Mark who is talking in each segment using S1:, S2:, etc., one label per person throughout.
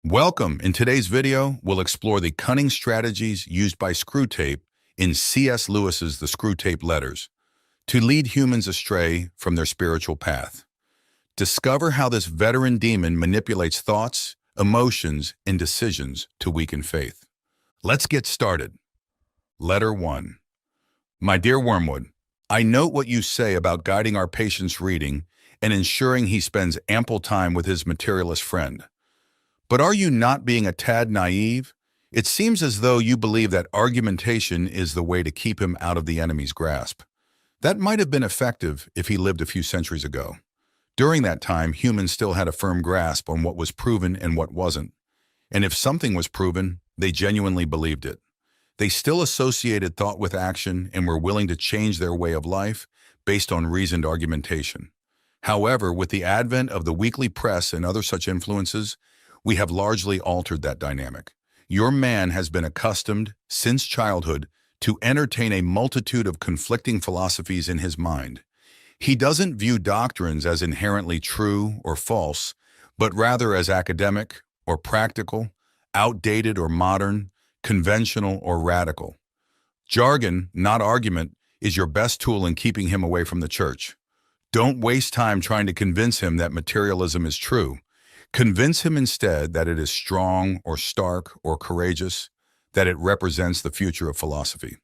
S1: Welcome. In today's video, we'll explore the cunning strategies used by Screwtape in C.S. Lewis's The Screwtape Letters to lead humans astray from their spiritual path. Discover how this veteran demon manipulates thoughts, emotions, and decisions to weaken faith. Let's get started. Letter 1. My dear Wormwood, I note what you say about guiding our patient's reading and ensuring he spends ample time with his materialist friend. But are you not being a tad naive? It seems as though you believe that argumentation is the way to keep him out of the enemy's grasp. That might have been effective if he lived a few centuries ago. During that time, humans still had a firm grasp on what was proven and what wasn't. And if something was proven, they genuinely believed it. They still associated thought with action and were willing to change their way of life based on reasoned argumentation. However, with the advent of the weekly press and other such influences, we have largely altered that dynamic. Your man has been accustomed, since childhood, to entertain a multitude of conflicting philosophies in his mind. He doesn't view doctrines as inherently true or false, but rather as academic or practical, outdated or modern, conventional or radical. Jargon, not argument, is your best tool in keeping him away from the church. Don't waste time trying to convince him that materialism is true. Convince him instead that it is strong or stark or courageous, that it represents the future of philosophy.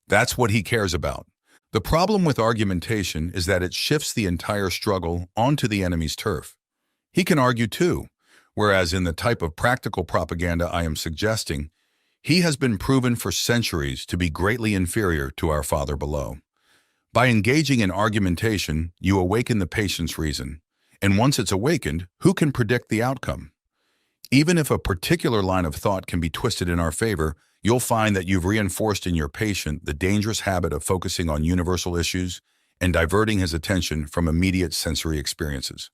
S1: That's what he cares about. The problem with argumentation is that it shifts the entire struggle onto the enemy's turf. He can argue too, whereas in the type of practical propaganda I am suggesting, he has been proven for centuries to be greatly inferior to our Father below. By engaging in argumentation, you awaken the patient's reason. And once it's awakened, who can predict the outcome? Even if a particular line of thought can be twisted in our favor, you'll find that you've reinforced in your patient the dangerous habit of focusing on universal issues and diverting his attention from immediate sensory experiences.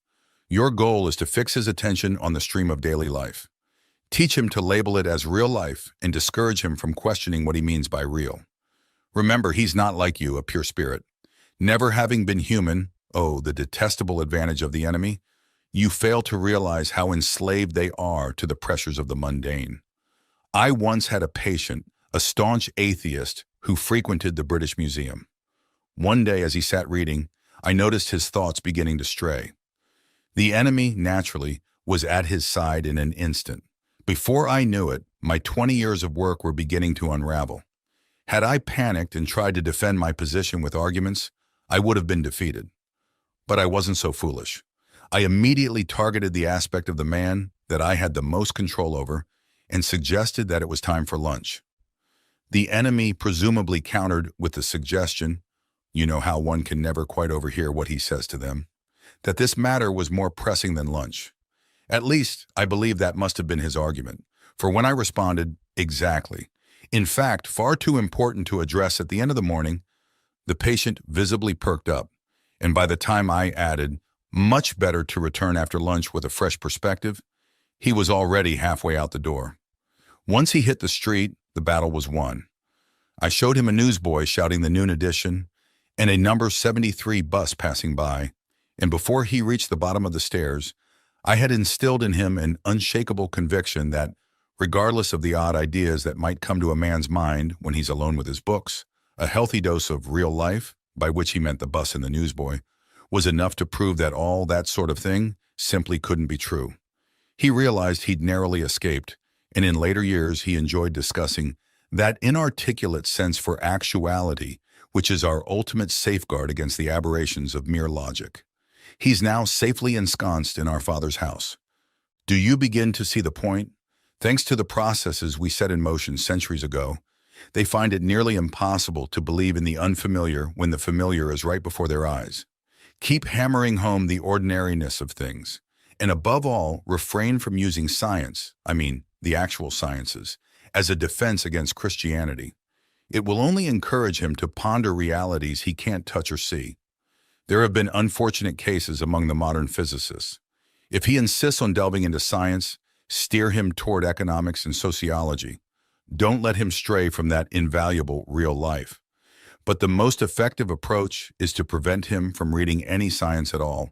S1: Your goal is to fix his attention on the stream of daily life. Teach him to label it as real life and discourage him from questioning what he means by real. Remember, he's not like you, a pure spirit. Never having been human, oh, the detestable advantage of the enemy, you fail to realize how enslaved they are to the pressures of the mundane. I once had a patient, a staunch atheist, who frequented the British Museum. One day as he sat reading, I noticed his thoughts beginning to stray. The enemy, naturally, was at his side in an instant. Before I knew it, my 20 years of work were beginning to unravel. Had I panicked and tried to defend my position with arguments, I would have been defeated. But I wasn't so foolish. I immediately targeted the aspect of the man that I had the most control over and suggested that it was time for lunch. The enemy presumably countered with the suggestion, you know how one can never quite overhear what he says to them, that this matter was more pressing than lunch. At least, I believe that must have been his argument, for when I responded, exactly, in fact, far too important to address at the end of the morning, the patient visibly perked up. And by the time I added, much better to return after lunch with a fresh perspective, he was already halfway out the door. Once he hit the street, the battle was won. I showed him a newsboy shouting the noon edition and a number 73 bus passing by, and before he reached the bottom of the stairs, I had instilled in him an unshakable conviction that, regardless of the odd ideas that might come to a man's mind when he's alone with his books, a healthy dose of real life, by which he meant the bus and the newsboy, was enough to prove that all that sort of thing simply couldn't be true. He realized he'd narrowly escaped, and in later years he enjoyed discussing that inarticulate sense for actuality, which is our ultimate safeguard against the aberrations of mere logic. He's now safely ensconced in our Father's house. Do you begin to see the point? Thanks to the processes we set in motion centuries ago, they find it nearly impossible to believe in the unfamiliar when the familiar is right before their eyes. Keep hammering home the ordinariness of things, and above all, refrain from using science, the actual sciences, as a defense against Christianity. It will only encourage him to ponder realities he can't touch or see. There have been unfortunate cases among the modern physicists. If he insists on delving into science, steer him toward economics and sociology. Don't let him stray from that invaluable real life. But the most effective approach is to prevent him from reading any science at all,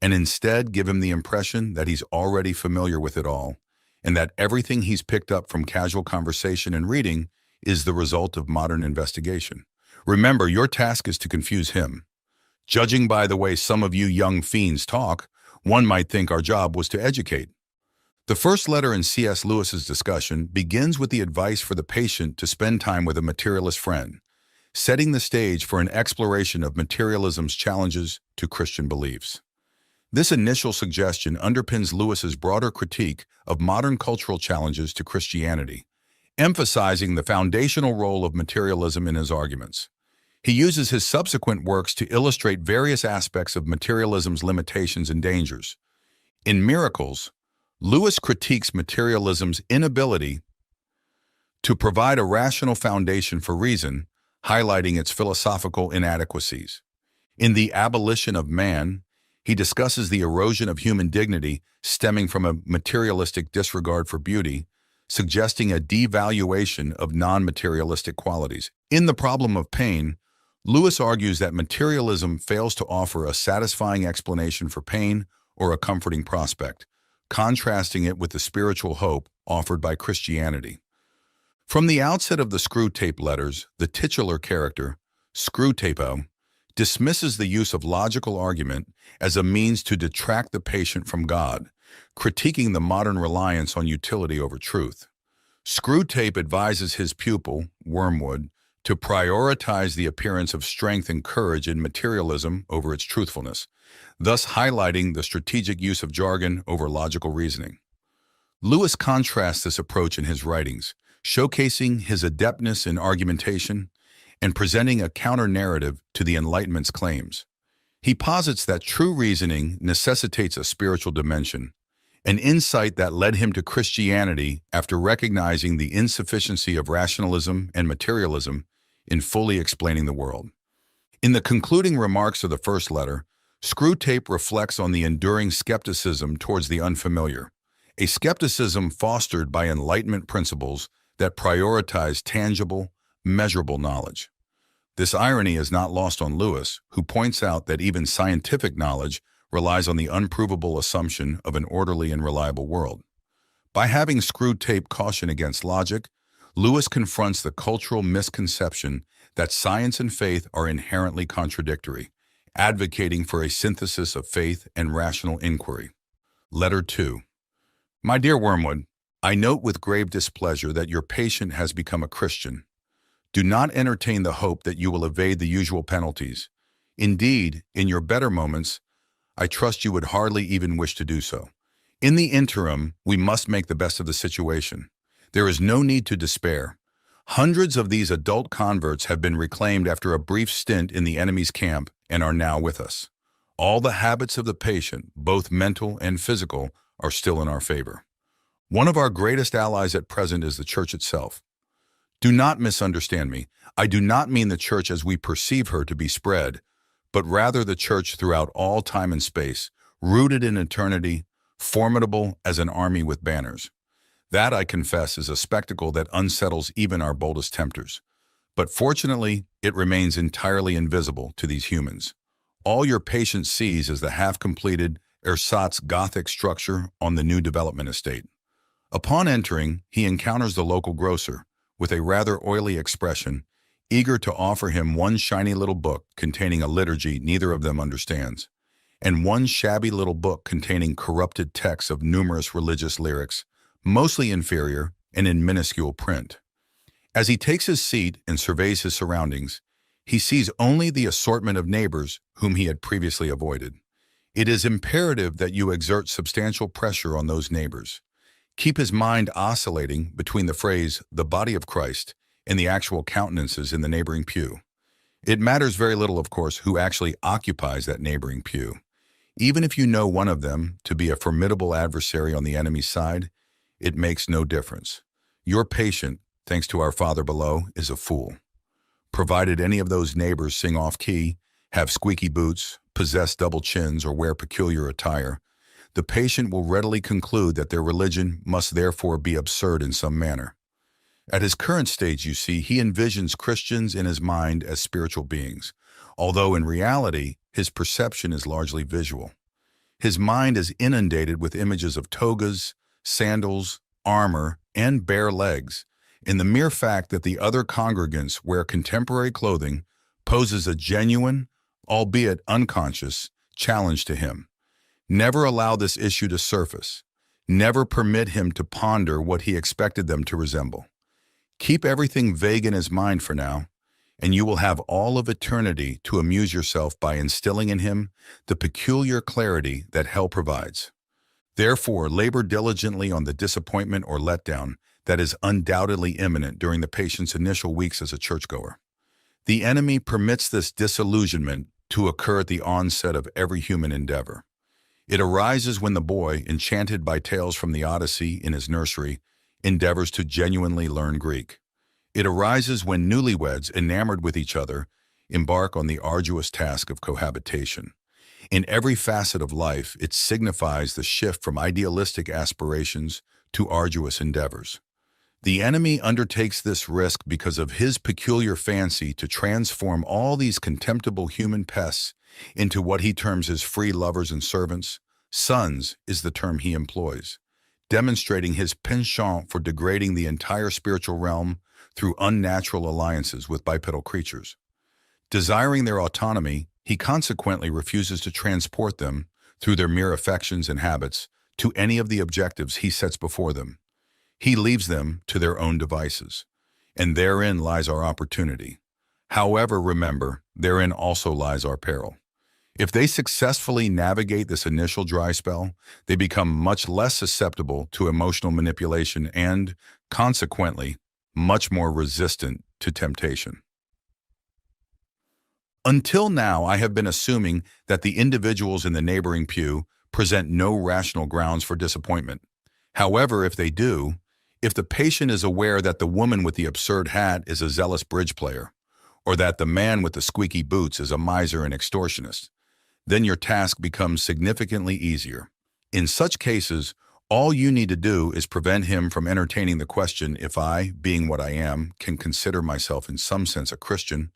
S1: and instead give him the impression that he's already familiar with it all, and that everything he's picked up from casual conversation and reading is the result of modern investigation. Remember, your task is to confuse him. Judging by the way some of you young fiends talk, one might think our job was to educate. The first letter in C.S. Lewis's discussion begins with the advice for the patient to spend time with a materialist friend, setting the stage for an exploration of materialism's challenges to Christian beliefs. This initial suggestion underpins Lewis's broader critique of modern cultural challenges to Christianity, emphasizing the foundational role of materialism in his arguments. He uses his subsequent works to illustrate various aspects of materialism's limitations and dangers. In Miracles, Lewis critiques materialism's inability to provide a rational foundation for reason, highlighting its philosophical inadequacies. In The Abolition of Man, he discusses the erosion of human dignity stemming from a materialistic disregard for beauty, suggesting a devaluation of non-materialistic qualities. In The Problem of Pain, Lewis argues that materialism fails to offer a satisfying explanation for pain or a comforting prospect, contrasting it with the spiritual hope offered by Christianity. From the outset of the Screwtape letters, the titular character, Screwtape, dismisses the use of logical argument as a means to detract the patient from God, critiquing the modern reliance on utility over truth. Screwtape advises his pupil, Wormwood, to prioritize the appearance of strength and courage in materialism over its truthfulness, thus highlighting the strategic use of jargon over logical reasoning. Lewis contrasts this approach in his writings, showcasing his adeptness in argumentation and presenting a counter-narrative to the Enlightenment's claims. He posits that true reasoning necessitates a spiritual dimension, an insight that led him to Christianity after recognizing the insufficiency of rationalism and materialism in fully explaining the world. In the concluding remarks of the first letter, Screwtape reflects on the enduring skepticism towards the unfamiliar, a skepticism fostered by Enlightenment principles that prioritize tangible, measurable knowledge. This irony is not lost on Lewis, who points out that even scientific knowledge relies on the unprovable assumption of an orderly and reliable world. By having Screwtape caution against logic, Lewis confronts the cultural misconception that science and faith are inherently contradictory, advocating for a synthesis of faith and rational inquiry. Letter 2. My dear Wormwood, I note with grave displeasure that your patient has become a Christian. Do not entertain the hope that you will evade the usual penalties. Indeed, in your better moments, I trust you would hardly even wish to do so. In the interim, we must make the best of the situation. There is no need to despair. Hundreds of these adult converts have been reclaimed after a brief stint in the enemy's camp and are now with us. All the habits of the patient, both mental and physical, are still in our favor. One of our greatest allies at present is the church itself. Do not misunderstand me. I do not mean the church as we perceive her to be spread, but rather the church throughout all time and space, rooted in eternity, formidable as an army with banners. That, I confess, is a spectacle that unsettles even our boldest tempters. But fortunately, it remains entirely invisible to these humans. All your patient sees is the half-completed ersatz Gothic structure on the new development estate. Upon entering, he encounters the local grocer, with a rather oily expression, eager to offer him one shiny little book containing a liturgy neither of them understands, and one shabby little book containing corrupted texts of numerous religious lyrics, mostly inferior and in minuscule print. As he takes his seat and surveys his surroundings, he sees only the assortment of neighbors whom he had previously avoided. It is imperative that you exert substantial pressure on those neighbors. Keep his mind oscillating between the phrase, the body of Christ, and the actual countenances in the neighboring pew. It matters very little, of course, who actually occupies that neighboring pew. Even if you know one of them to be a formidable adversary on the enemy's side, it makes no difference. Your patient, thanks to our Father below, is a fool. Provided any of those neighbors sing off-key, have squeaky boots, possess double chins, or wear peculiar attire, the patient will readily conclude that their religion must therefore be absurd in some manner. At his current stage, you see, he envisions Christians in his mind as spiritual beings, although in reality, his perception is largely visual. His mind is inundated with images of togas, sandals, armor, and bare legs, and the mere fact that the other congregants wear contemporary clothing poses a genuine, albeit unconscious, challenge to him. Never allow this issue to surface. Never permit him to ponder what he expected them to resemble. Keep everything vague in his mind for now, and you will have all of eternity to amuse yourself by instilling in him the peculiar clarity that hell provides. Therefore, labor diligently on the disappointment or letdown that is undoubtedly imminent during the patient's initial weeks as a churchgoer. The enemy permits this disillusionment to occur at the onset of every human endeavor. It arises when the boy, enchanted by tales from the Odyssey in his nursery, endeavors to genuinely learn Greek. It arises when newlyweds, enamored with each other, embark on the arduous task of cohabitation. In every facet of life, it signifies the shift from idealistic aspirations to arduous endeavors. The enemy undertakes this risk because of his peculiar fancy to transform all these contemptible human pests into what he terms his free lovers and servants. Sons is the term he employs, demonstrating his penchant for degrading the entire spiritual realm through unnatural alliances with bipedal creatures. Desiring their autonomy, he consequently refuses to transport them, through their mere affections and habits, to any of the objectives he sets before them. He leaves them to their own devices, and therein lies our opportunity. However, remember, therein also lies our peril. If they successfully navigate this initial dry spell, they become much less susceptible to emotional manipulation and, consequently, much more resistant to temptation. Until now, I have been assuming that the individuals in the neighboring pew present no rational grounds for disappointment. However, if they do, if the patient is aware that the woman with the absurd hat is a zealous bridge player, or that the man with the squeaky boots is a miser and extortionist, then your task becomes significantly easier. In such cases, all you need to do is prevent him from entertaining the question, if I, being what I am, can consider myself in some sense a Christian,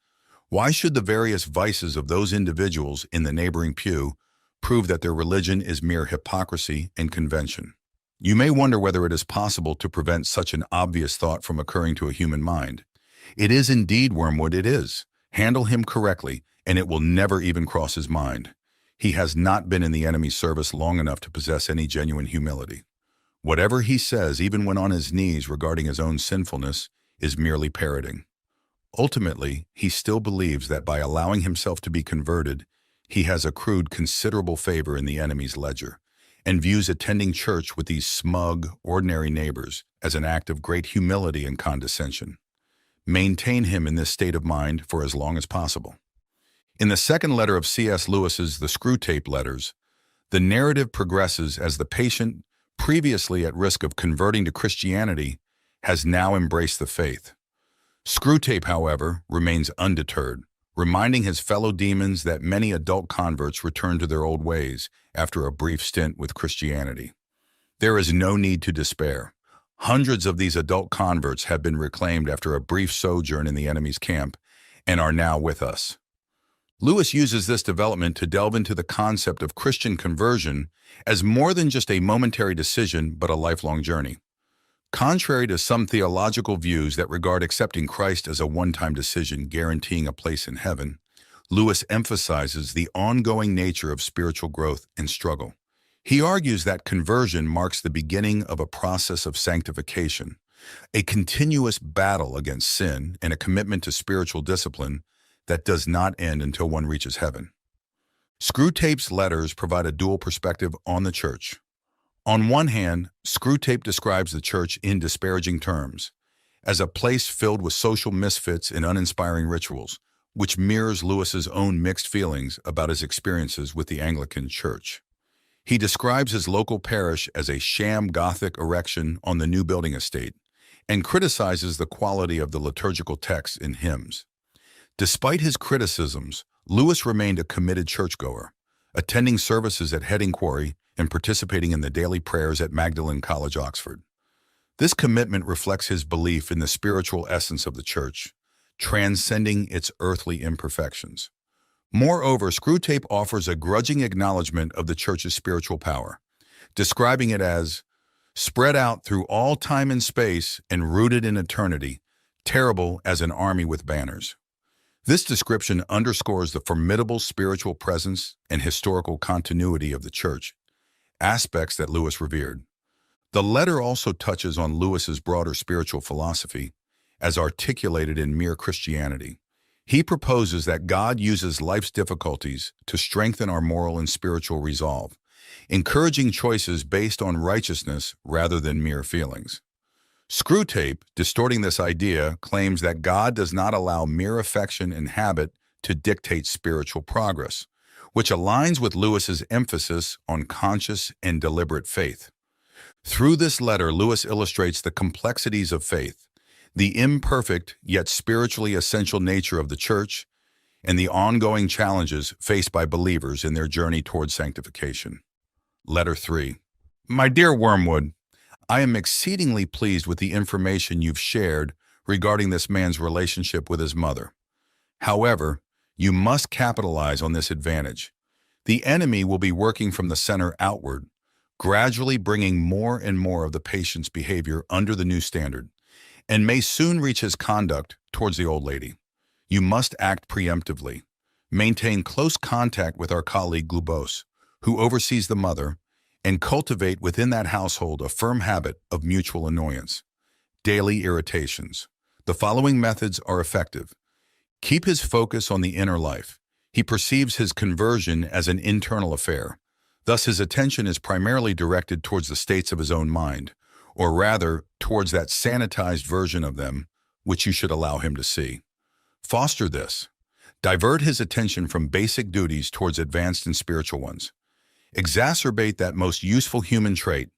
S1: why should the various vices of those individuals in the neighboring pew prove that their religion is mere hypocrisy and convention? You may wonder whether it is possible to prevent such an obvious thought from occurring to a human mind. It is indeed, Wormwood, it is. Handle him correctly, and it will never even cross his mind. He has not been in the enemy's service long enough to possess any genuine humility. Whatever he says, even when on his knees regarding his own sinfulness, is merely parroting. Ultimately, he still believes that by allowing himself to be converted, he has accrued considerable favor in the enemy's ledger, and views attending church with these smug, ordinary neighbors as an act of great humility and condescension. Maintain him in this state of mind for as long as possible. In the second letter of C.S. Lewis's The Screwtape Letters, the narrative progresses as the patient, previously at risk of converting to Christianity, has now embraced the faith. Screwtape, however, remains undeterred, reminding his fellow demons that many adult converts return to their old ways after a brief stint with Christianity. There is no need to despair. Hundreds of these adult converts have been reclaimed after a brief sojourn in the enemy's camp and are now with us. Lewis uses this development to delve into the concept of Christian conversion as more than just a momentary decision but a lifelong journey. Contrary to some theological views that regard accepting Christ as a one-time decision guaranteeing a place in heaven, Lewis emphasizes the ongoing nature of spiritual growth and struggle. He argues that conversion marks the beginning of a process of sanctification, a continuous battle against sin and a commitment to spiritual discipline that does not end until one reaches heaven. Screwtape's letters provide a dual perspective on the church. On one hand, Screwtape describes the church in disparaging terms, as a place filled with social misfits and uninspiring rituals, which mirrors Lewis's own mixed feelings about his experiences with the Anglican Church. He describes his local parish as a sham Gothic erection on the new building estate, and criticizes the quality of the liturgical texts in hymns. Despite his criticisms, Lewis remained a committed churchgoer, attending services at Heading Quarry and participating in the daily prayers at Magdalen College, Oxford. This commitment reflects his belief in the spiritual essence of the church, transcending its earthly imperfections. Moreover, Screwtape offers a grudging acknowledgement of the church's spiritual power, describing it as spread out through all time and space and rooted in eternity, terrible as an army with banners. This description underscores the formidable spiritual presence and historical continuity of the Church, aspects that Lewis revered. The letter also touches on Lewis's broader spiritual philosophy, as articulated in Mere Christianity. He proposes that God uses life's difficulties to strengthen our moral and spiritual resolve, encouraging choices based on righteousness rather than mere feelings. Screwtape, distorting this idea, claims that God does not allow mere affection and habit to dictate spiritual progress, which aligns with Lewis's emphasis on conscious and deliberate faith. Through this letter, Lewis illustrates the complexities of faith, the imperfect yet spiritually essential nature of the Church, and the ongoing challenges faced by believers in their journey towards sanctification. Letter 3. My dear Wormwood, I am exceedingly pleased with the information you've shared regarding this man's relationship with his mother. However, you must capitalize on this advantage. The enemy will be working from the center outward, gradually bringing more and more of the patient's behavior under the new standard, and may soon reach his conduct towards the old lady. You must act preemptively. Maintain close contact with our colleague Glubose, who oversees the mother, and cultivate within that household a firm habit of mutual annoyance. Daily irritations. The following methods are effective. Keep his focus on the inner life. He perceives his conversion as an internal affair. Thus, his attention is primarily directed towards the states of his own mind, or rather, towards that sanitized version of them, which you should allow him to see. Foster this. Divert his attention from basic duties towards advanced and spiritual ones. Exacerbate that most useful human trait,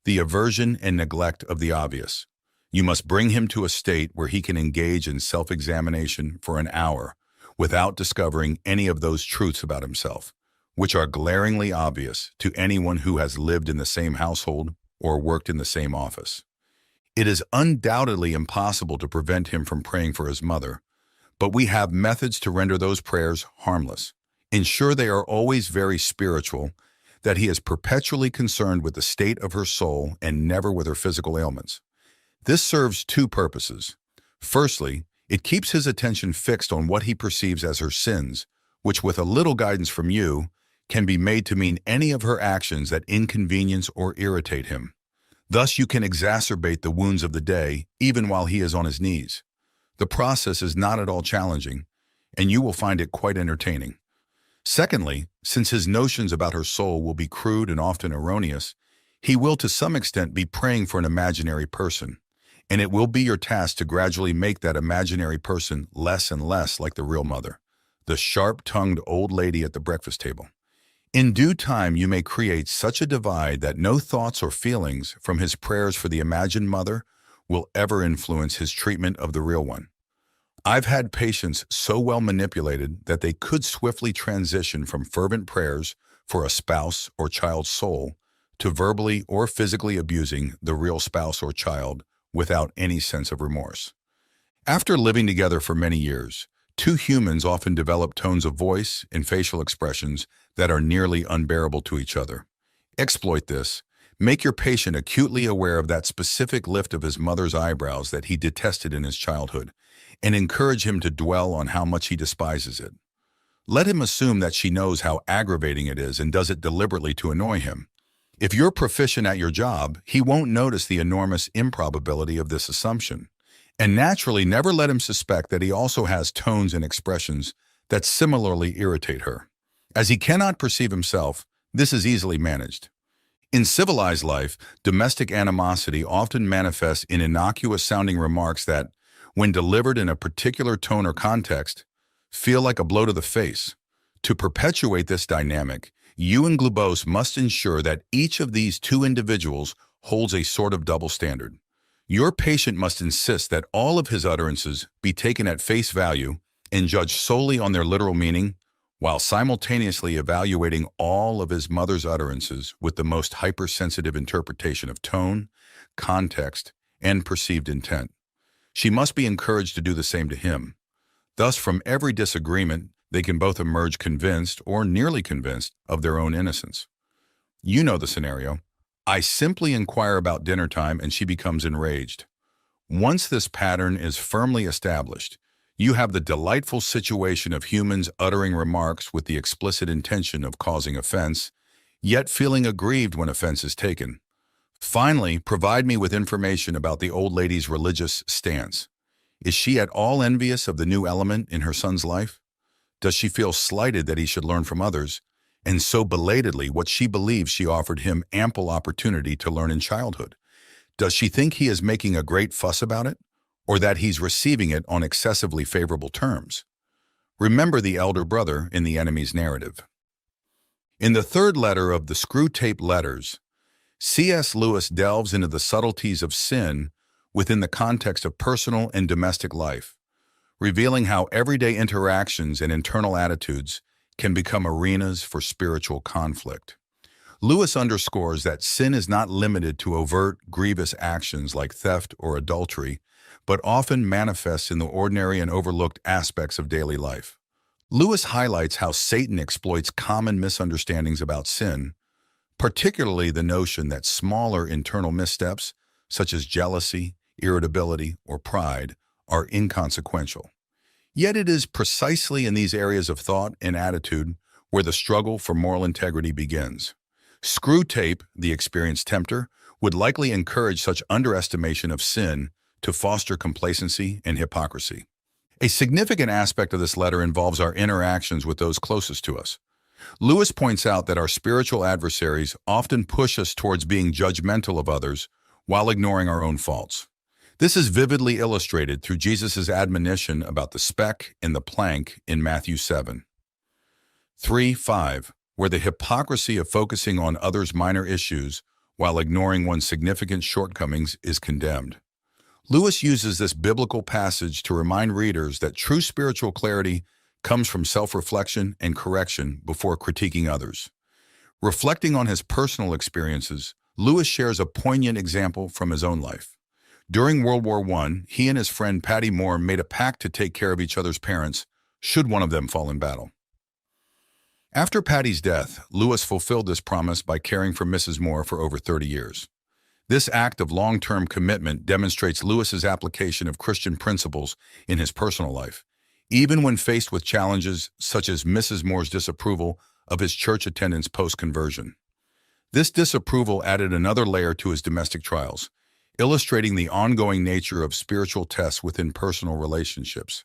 S1: the aversion and neglect of the obvious. You must bring him to a state where he can engage in self-examination for an hour without discovering any of those truths about himself, which are glaringly obvious to anyone who has lived in the same household or worked in the same office. It is undoubtedly impossible to prevent him from praying for his mother, but we have methods to render those prayers harmless. Ensure they are always very spiritual, that he is perpetually concerned with the state of her soul and never with her physical ailments. This serves two purposes. Firstly, it keeps his attention fixed on what he perceives as her sins, which with a little guidance from you, can be made to mean any of her actions that inconvenience or irritate him. Thus you can exacerbate the wounds of the day, even while he is on his knees. The process is not at all challenging, and you will find it quite entertaining. Secondly, since his notions about her soul will be crude and often erroneous, he will to some extent be praying for an imaginary person, and it will be your task to gradually make that imaginary person less and less like the real mother, the sharp-tongued old lady at the breakfast table. In due time, you may create such a divide that no thoughts or feelings from his prayers for the imagined mother will ever influence his treatment of the real one. I've had patients so well manipulated that they could swiftly transition from fervent prayers for a spouse or child's soul to verbally or physically abusing the real spouse or child without any sense of remorse. After living together for many years, two humans often develop tones of voice and facial expressions that are nearly unbearable to each other. Exploit this. Make your patient acutely aware of that specific lift of his mother's eyebrows that he detested in his childhood, and encourage him to dwell on how much he despises it. Let him assume that she knows how aggravating it is and does it deliberately to annoy him. If you're proficient at your job, he won't notice the enormous improbability of this assumption. And naturally, never let him suspect that he also has tones and expressions that similarly irritate her. As he cannot perceive himself, this is easily managed. In civilized life, domestic animosity often manifests in innocuous-sounding remarks that, when delivered in a particular tone or context, feel like a blow to the face. To perpetuate this dynamic, you and Glubose must ensure that each of these two individuals holds a sort of double standard. Your patient must insist that all of his utterances be taken at face value and judged solely on their literal meaning, while simultaneously evaluating all of his mother's utterances with the most hypersensitive interpretation of tone, context, and perceived intent. She must be encouraged to do the same to him. Thus, from every disagreement, they can both emerge convinced or nearly convinced of their own innocence. You know the scenario. I simply inquire about dinner time and she becomes enraged. Once this pattern is firmly established, you have the delightful situation of humans uttering remarks with the explicit intention of causing offense, yet feeling aggrieved when offense is taken. Finally, provide me with information about the old lady's religious stance. Is she at all envious of the new element in her son's life? Does she feel slighted that he should learn from others, and so belatedly what she believes she offered him ample opportunity to learn in childhood? Does she think he is making a great fuss about it, or that he's receiving it on excessively favorable terms? Remember the elder brother in the enemy's narrative. In the third letter of the Screwtape letters, C.S. Lewis delves into the subtleties of sin within the context of personal and domestic life, revealing how everyday interactions and internal attitudes can become arenas for spiritual conflict. Lewis underscores that sin is not limited to overt, grievous actions like theft or adultery, but often manifests in the ordinary and overlooked aspects of daily life. Lewis highlights how Satan exploits common misunderstandings about sin, particularly the notion that smaller internal missteps, such as jealousy, irritability, or pride, are inconsequential. Yet it is precisely in these areas of thought and attitude where the struggle for moral integrity begins. Screwtape, the experienced tempter, would likely encourage such underestimation of sin to foster complacency and hypocrisy. A significant aspect of this letter involves our interactions with those closest to us. Lewis points out that our spiritual adversaries often push us towards being judgmental of others while ignoring our own faults. This is vividly illustrated through Jesus' admonition about the speck and the plank in Matthew 7. 3:5, where the hypocrisy of focusing on others' minor issues while ignoring one's significant shortcomings is condemned. Lewis uses this biblical passage to remind readers that true spiritual clarity comes from self-reflection and correction before critiquing others. Reflecting on his personal experiences, Lewis shares a poignant example from his own life. During World War I, he and his friend Patty Moore made a pact to take care of each other's parents should one of them fall in battle. After Patty's death, Lewis fulfilled this promise by caring for Mrs. Moore for over 30 years. This act of long-term commitment demonstrates Lewis's application of Christian principles in his personal life, even when faced with challenges such as Mrs. Moore's disapproval of his church attendance post-conversion. This disapproval added another layer to his domestic trials, illustrating the ongoing nature of spiritual tests within personal relationships.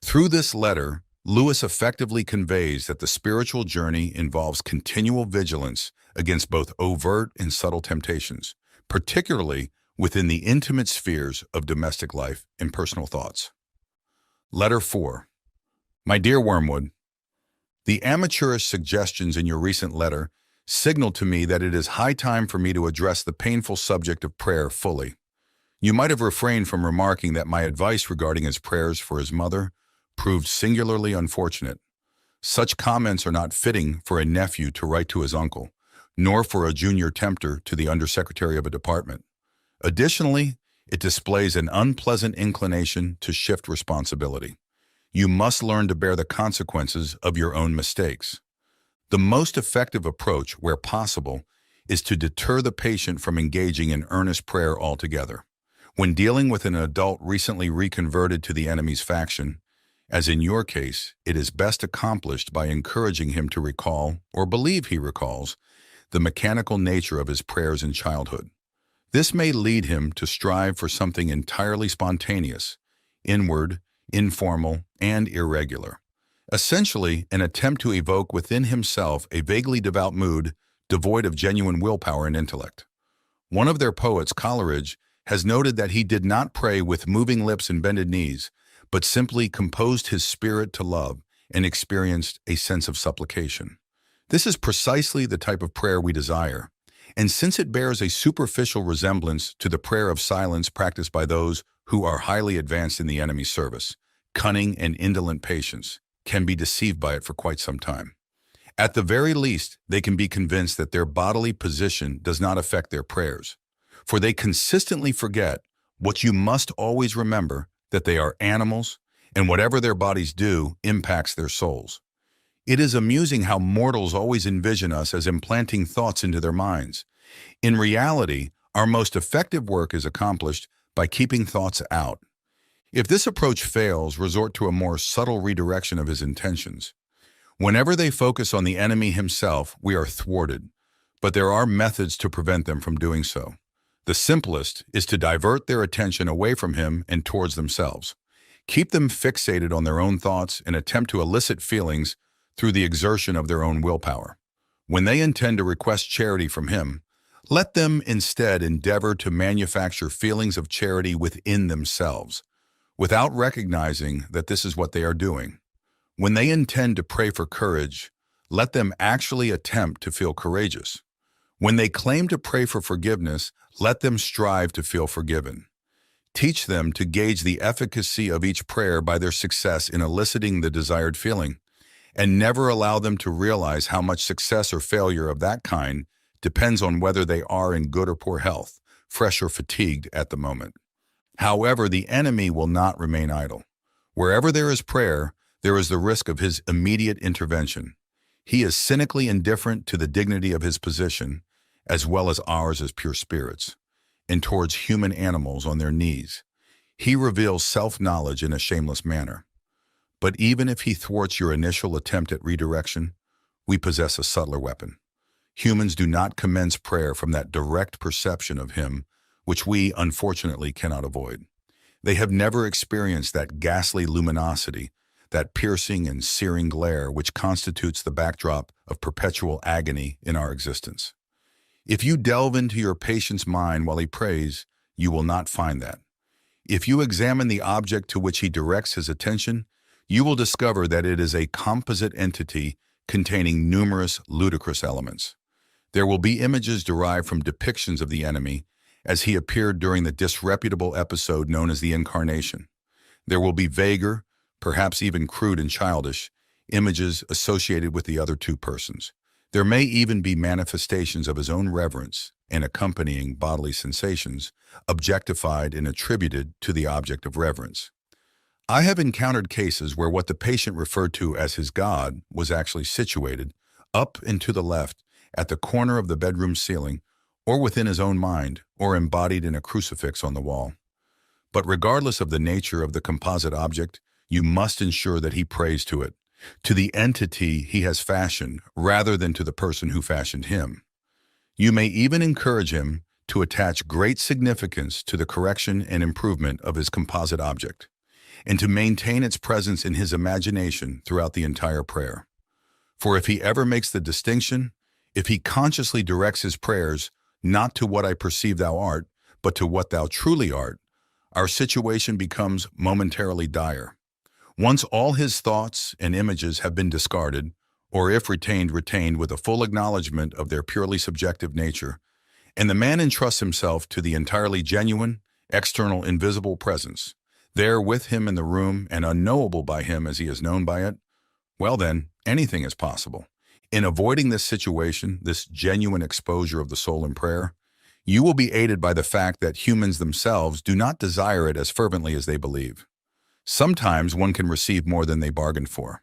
S1: Through this letter, Lewis effectively conveys that the spiritual journey involves continual vigilance against both overt and subtle temptations, particularly within the intimate spheres of domestic life and personal thoughts. Letter 4. My dear Wormwood, the amateurish suggestions in your recent letter signal to me that it is high time for me to address the painful subject of prayer fully. You might have refrained from remarking that my advice regarding his prayers for his mother proved singularly unfortunate. Such comments are not fitting for a nephew to write to his uncle, nor for a junior tempter to the undersecretary of a department. Additionally, it displays an unpleasant inclination to shift responsibility. You must learn to bear the consequences of your own mistakes. The most effective approach, where possible, is to deter the patient from engaging in earnest prayer altogether. When dealing with an adult recently reconverted to the enemy's faction, as in your case, it is best accomplished by encouraging him to recall, or believe he recalls, the mechanical nature of his prayers in childhood. This may lead him to strive for something entirely spontaneous, inward, informal, and irregular. Essentially, an attempt to evoke within himself a vaguely devout mood devoid of genuine willpower and intellect. One of their poets, Coleridge, has noted that he did not pray with moving lips and bended knees, but simply composed his spirit to love and experienced a sense of supplication. This is precisely the type of prayer we desire, and since it bears a superficial resemblance to the prayer of silence practiced by those who are highly advanced in the enemy's service, cunning and indolent patients can be deceived by it for quite some time. At the very least, they can be convinced that their bodily position does not affect their prayers, for they consistently forget what you must always remember, that they are animals, and whatever their bodies do impacts their souls. It is amusing how mortals always envision us as implanting thoughts into their minds, In reality, our most effective work is accomplished by keeping thoughts out. If this approach fails, resort to a more subtle redirection of his intentions. Whenever they focus on the enemy himself, we are thwarted, but there are methods to prevent them from doing so. The simplest is to divert their attention away from him and towards themselves. Keep them fixated on their own thoughts and attempt to elicit feelings through the exertion of their own willpower. When they intend to request charity from him, let them instead endeavor to manufacture feelings of charity within themselves, without recognizing that this is what they are doing. When they intend to pray for courage, let them actually attempt to feel courageous. When they claim to pray for forgiveness, let them strive to feel forgiven. Teach them to gauge the efficacy of each prayer by their success in eliciting the desired feeling, and never allow them to realize how much success or failure of that kind depends on whether they are in good or poor health, fresh or fatigued at the moment. However, the enemy will not remain idle. Wherever there is prayer, there is the risk of his immediate intervention. He is cynically indifferent to the dignity of his position, as well as ours as pure spirits, and towards human animals on their knees. He reveals self-knowledge in a shameless manner. But even if he thwarts your initial attempt at redirection, we possess a subtler weapon. Humans do not commence prayer from that direct perception of him, which we, unfortunately, cannot avoid. They have never experienced that ghastly luminosity, that piercing and searing glare which constitutes the backdrop of perpetual agony in our existence. If you delve into your patient's mind while he prays, you will not find that. If you examine the object to which he directs his attention, you will discover that it is a composite entity containing numerous ludicrous elements. There will be images derived from depictions of the enemy as he appeared during the disreputable episode known as the Incarnation. There will be vaguer, perhaps even crude and childish, images associated with the other two persons. There may even be manifestations of his own reverence and accompanying bodily sensations, objectified and attributed to the object of reverence. I have encountered cases where what the patient referred to as his God was actually situated up and to the left at the corner of the bedroom ceiling, or within his own mind, or embodied in a crucifix on the wall. But regardless of the nature of the composite object, you must ensure that he prays to the entity he has fashioned, rather than to the person who fashioned him. You may even encourage him to attach great significance to the correction and improvement of his composite object, and to maintain its presence in his imagination throughout the entire prayer. For if he ever makes the distinction, if he consciously directs his prayers not to what I perceive thou art, but to what thou truly art, our situation becomes momentarily dire. Once all his thoughts and images have been discarded, or if retained with a full acknowledgement of their purely subjective nature, and the man entrusts himself to the entirely genuine, external, invisible presence, there with him in the room and unknowable by him as he is known by it, well then, anything is possible. In avoiding this situation, this genuine exposure of the soul in prayer, you will be aided by the fact that humans themselves do not desire it as fervently as they believe. Sometimes one can receive more than they bargained for.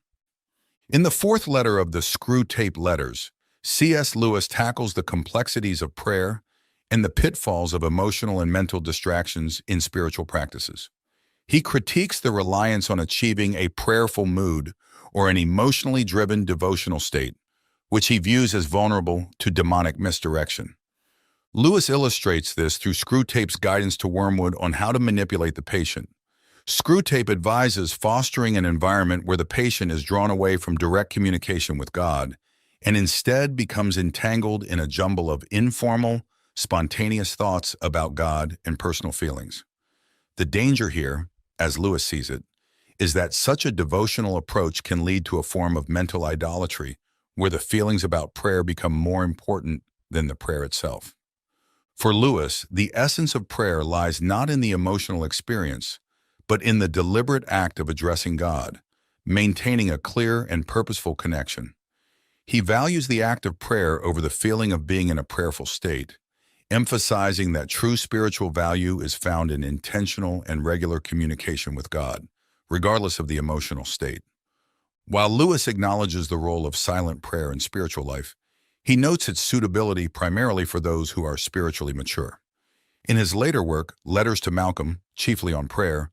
S1: In the fourth letter of the Screwtape letters, C.S. Lewis tackles the complexities of prayer and the pitfalls of emotional and mental distractions in spiritual practices. He critiques the reliance on achieving a prayerful mood or an emotionally driven devotional state, which he views as vulnerable to demonic misdirection. Lewis illustrates this through Screwtape's guidance to Wormwood on how to manipulate the patient. Screwtape advises fostering an environment where the patient is drawn away from direct communication with God and instead becomes entangled in a jumble of informal, spontaneous thoughts about God and personal feelings. The danger here, as Lewis sees it, is that such a devotional approach can lead to a form of mental idolatry where the feelings about prayer become more important than the prayer itself. For Lewis, the essence of prayer lies not in the emotional experience, but in the deliberate act of addressing God, maintaining a clear and purposeful connection. He values the act of prayer over the feeling of being in a prayerful state, emphasizing that true spiritual value is found in intentional and regular communication with God, regardless of the emotional state. While Lewis acknowledges the role of silent prayer in spiritual life, He notes its suitability primarily for those who are spiritually mature. In his later work, Letters to Malcolm, chiefly on prayer,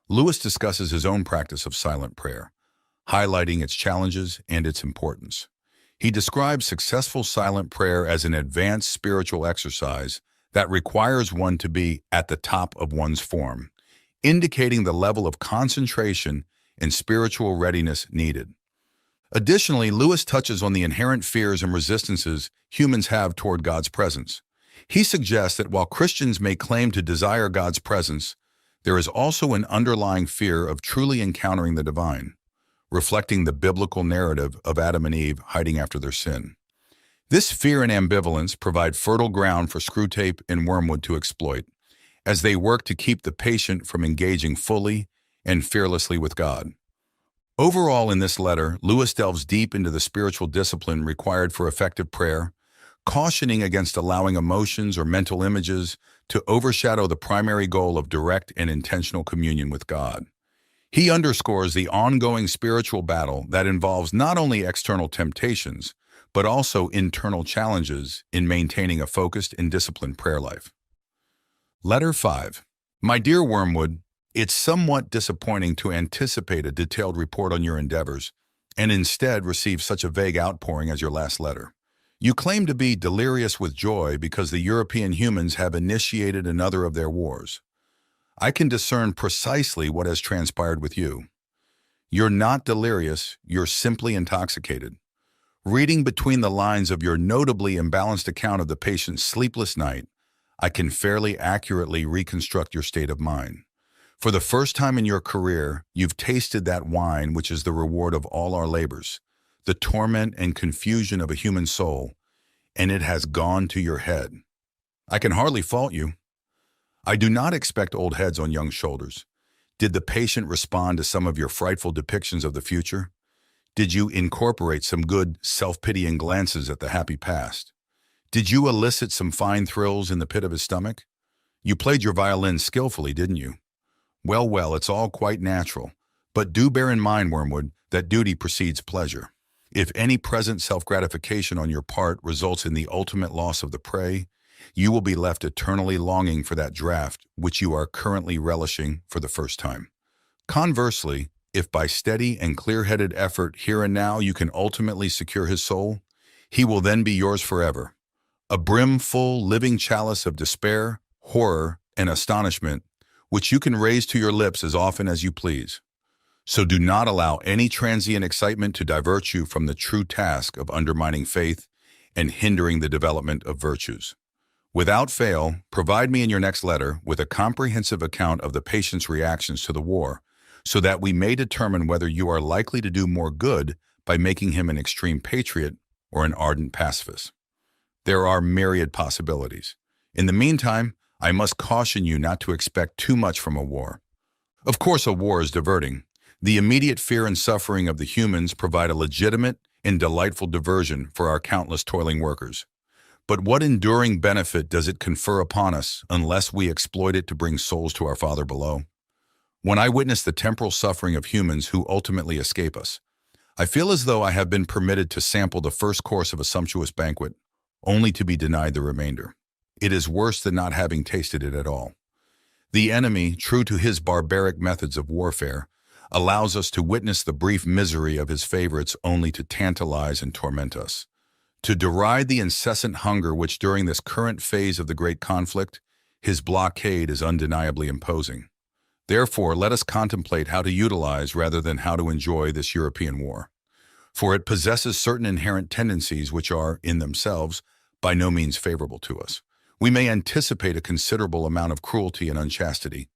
S1: Lewis discusses his own practice of silent prayer, highlighting its challenges and its importance. He describes successful silent prayer as an advanced spiritual exercise that requires one to be at the top of one's form, indicating the level of concentration and spiritual readiness needed. Additionally, Lewis touches on the inherent fears and resistances humans have toward God's presence. He suggests that while Christians may claim to desire God's presence, there is also an underlying fear of truly encountering the divine, reflecting the biblical narrative of Adam and Eve hiding after their sin. This fear and ambivalence provide fertile ground for Screwtape and Wormwood to exploit, as they work to keep the patient from engaging fully and fearlessly with God. Overall, in this letter, Lewis delves deep into the spiritual discipline required for effective prayer, cautioning against allowing emotions or mental images to overshadow the primary goal of direct and intentional communion with God. He underscores the ongoing spiritual battle that involves not only external temptations, but also internal challenges in maintaining a focused and disciplined prayer life. Letter 5. My dear Wormwood, it's somewhat disappointing to anticipate a detailed report on your endeavors and instead receive such a vague outpouring as your last letter. You claim to be delirious with joy because the European humans have initiated another of their wars. I can discern precisely what has transpired with you. You're not delirious, you're simply intoxicated. Reading between the lines of your notably imbalanced account of the patient's sleepless night, I can fairly accurately reconstruct your state of mind. For the first time in your career, you've tasted that wine which is the reward of all our labors, the torment and confusion of a human soul, and it has gone to your head. I can hardly fault you. I do not expect old heads on young shoulders. Did the patient respond to some of your frightful depictions of the future? Did you incorporate some good, self-pitying glances at the happy past? Did you elicit some fine thrills in the pit of his stomach? You played your violin skillfully, didn't you? Well, it's all quite natural. But do bear in mind, Wormwood, that duty precedes pleasure. If any present self-gratification on your part results in the ultimate loss of the prey, you will be left eternally longing for that draught which you are currently relishing for the first time. Conversely, if by steady and clear-headed effort here and now you can ultimately secure his soul, he will then be yours forever. A brimful, living chalice of despair, horror, and astonishment, which you can raise to your lips as often as you please. So do not allow any transient excitement to divert you from the true task of undermining faith and hindering the development of virtues. Without fail, provide me in your next letter with a comprehensive account of the patient's reactions to the war, so that we may determine whether you are likely to do more good by making him an extreme patriot or an ardent pacifist. There are myriad possibilities. In the meantime, I must caution you not to expect too much from a war. Of course, a war is diverting. The immediate fear and suffering of the humans provide a legitimate and delightful diversion for our countless toiling workers. But what enduring benefit does it confer upon us unless we exploit it to bring souls to our Father below? When I witness the temporal suffering of humans who ultimately escape us, I feel as though I have been permitted to sample the first course of a sumptuous banquet, only to be denied the remainder. It is worse than not having tasted it at all. The enemy, true to his barbaric methods of warfare, allows us to witness the brief misery of his favorites only to tantalize and torment us. To deride the incessant hunger which during this current phase of the great conflict, his blockade is undeniably imposing. Therefore, let us contemplate how to utilize rather than how to enjoy this European war. For it possesses certain inherent tendencies which are, in themselves, by no means favorable to us. We may anticipate a considerable amount of cruelty and unchastity,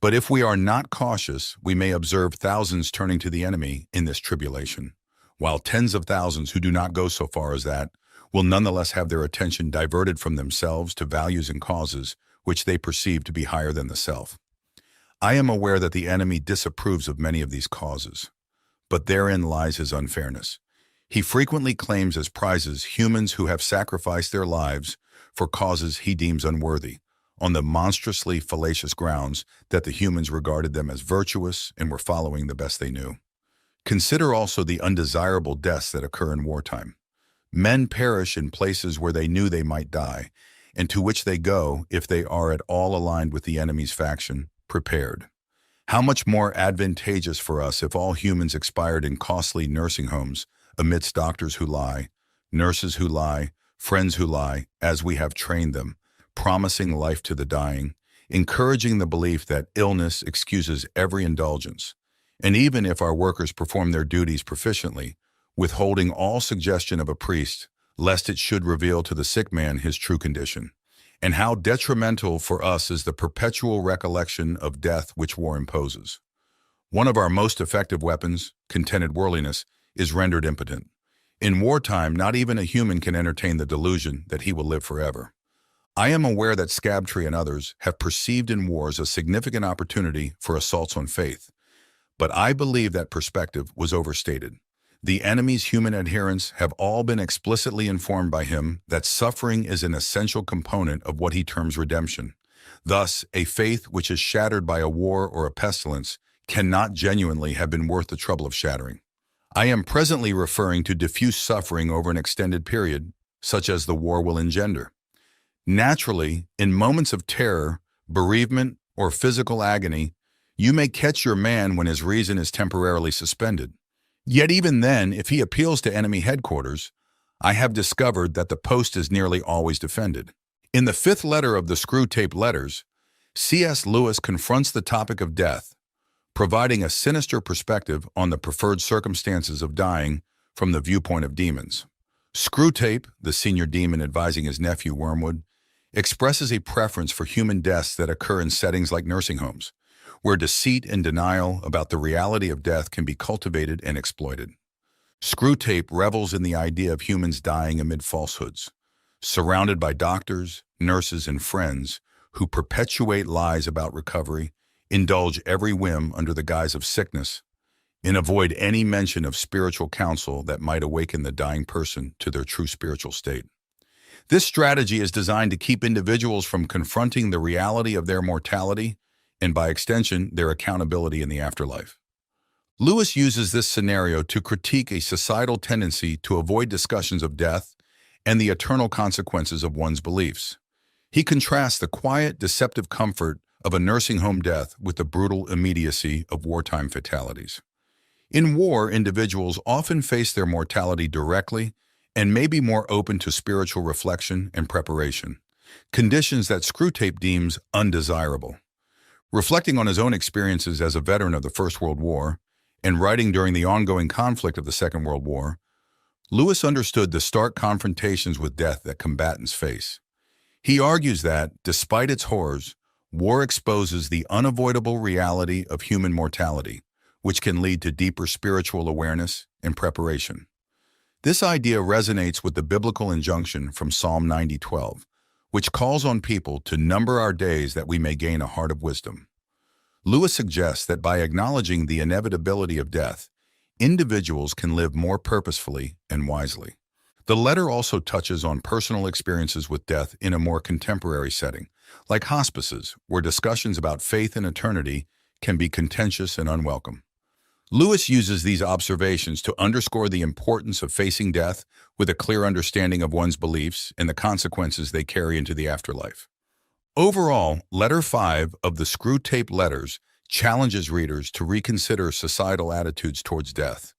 S1: but if we are not cautious, we may observe thousands turning to the enemy in this tribulation, while tens of thousands who do not go so far as that will nonetheless have their attention diverted from themselves to values and causes which they perceive to be higher than the self. I am aware that the enemy disapproves of many of these causes, but therein lies his unfairness. He frequently claims as prizes humans who have sacrificed their lives for causes he deems unworthy, on the monstrously fallacious grounds that the humans regarded them as virtuous and were following the best they knew. Consider also the undesirable deaths that occur in wartime. Men perish in places where they knew they might die, and to which they go, if they are at all aligned with the enemy's faction, prepared. How much more advantageous for us if all humans expired in costly nursing homes amidst doctors who lie, nurses who lie, friends who lie, as we have trained them, promising life to the dying, encouraging the belief that illness excuses every indulgence, and even if our workers perform their duties proficiently, withholding all suggestion of a priest, lest it should reveal to the sick man his true condition. And how detrimental for us is the perpetual recollection of death which war imposes. One of our most effective weapons, contented worldliness, is rendered impotent. In wartime, not even a human can entertain the delusion that he will live forever. I am aware that Screwtape and others have perceived in wars a significant opportunity for assaults on faith, but I believe that perspective was overstated. The enemy's human adherents have all been explicitly informed by him that suffering is an essential component of what he terms redemption. Thus, a faith which is shattered by a war or a pestilence cannot genuinely have been worth the trouble of shattering. I am presently referring to diffuse suffering over an extended period, such as the war will engender. Naturally, in moments of terror, bereavement, or physical agony, you may catch your man when his reason is temporarily suspended. Yet even then, if he appeals to enemy headquarters, I have discovered that the post is nearly always defended. In the 5th letter of the Screwtape letters, C.S. Lewis confronts the topic of death, providing a sinister perspective on the preferred circumstances of dying from the viewpoint of demons. Screwtape, the senior demon advising his nephew Wormwood, expresses a preference for human deaths that occur in settings like nursing homes, where deceit and denial about the reality of death can be cultivated and exploited. Screwtape revels in the idea of humans dying amid falsehoods, surrounded by doctors, nurses, and friends who perpetuate lies about recovery, indulge every whim under the guise of sickness, and avoid any mention of spiritual counsel that might awaken the dying person to their true spiritual state. This strategy is designed to keep individuals from confronting the reality of their mortality and, by extension, their accountability in the afterlife. Lewis uses this scenario to critique a societal tendency to avoid discussions of death and the eternal consequences of one's beliefs. He contrasts the quiet, deceptive comfort of a nursing home death with the brutal immediacy of wartime fatalities. In war, individuals often face their mortality directly and may be more open to spiritual reflection and preparation, conditions that Screwtape deems undesirable. Reflecting on his own experiences as a veteran of the First World War and writing during the ongoing conflict of the Second World War, Lewis understood the stark confrontations with death that combatants face. He argues that, despite its horrors, war exposes the unavoidable reality of human mortality, which can lead to deeper spiritual awareness and preparation. This idea resonates with the biblical injunction from Psalm 90:12, which calls on people to number our days that we may gain a heart of wisdom. Lewis suggests that by acknowledging the inevitability of death, individuals can live more purposefully and wisely. The letter also touches on personal experiences with death in a more contemporary setting, like hospices, where discussions about faith and eternity can be contentious and unwelcome. Lewis uses these observations to underscore the importance of facing death with a clear understanding of one's beliefs and the consequences they carry into the afterlife. Overall, Letter 5 of the Screwtape letters challenges readers to reconsider societal attitudes towards death,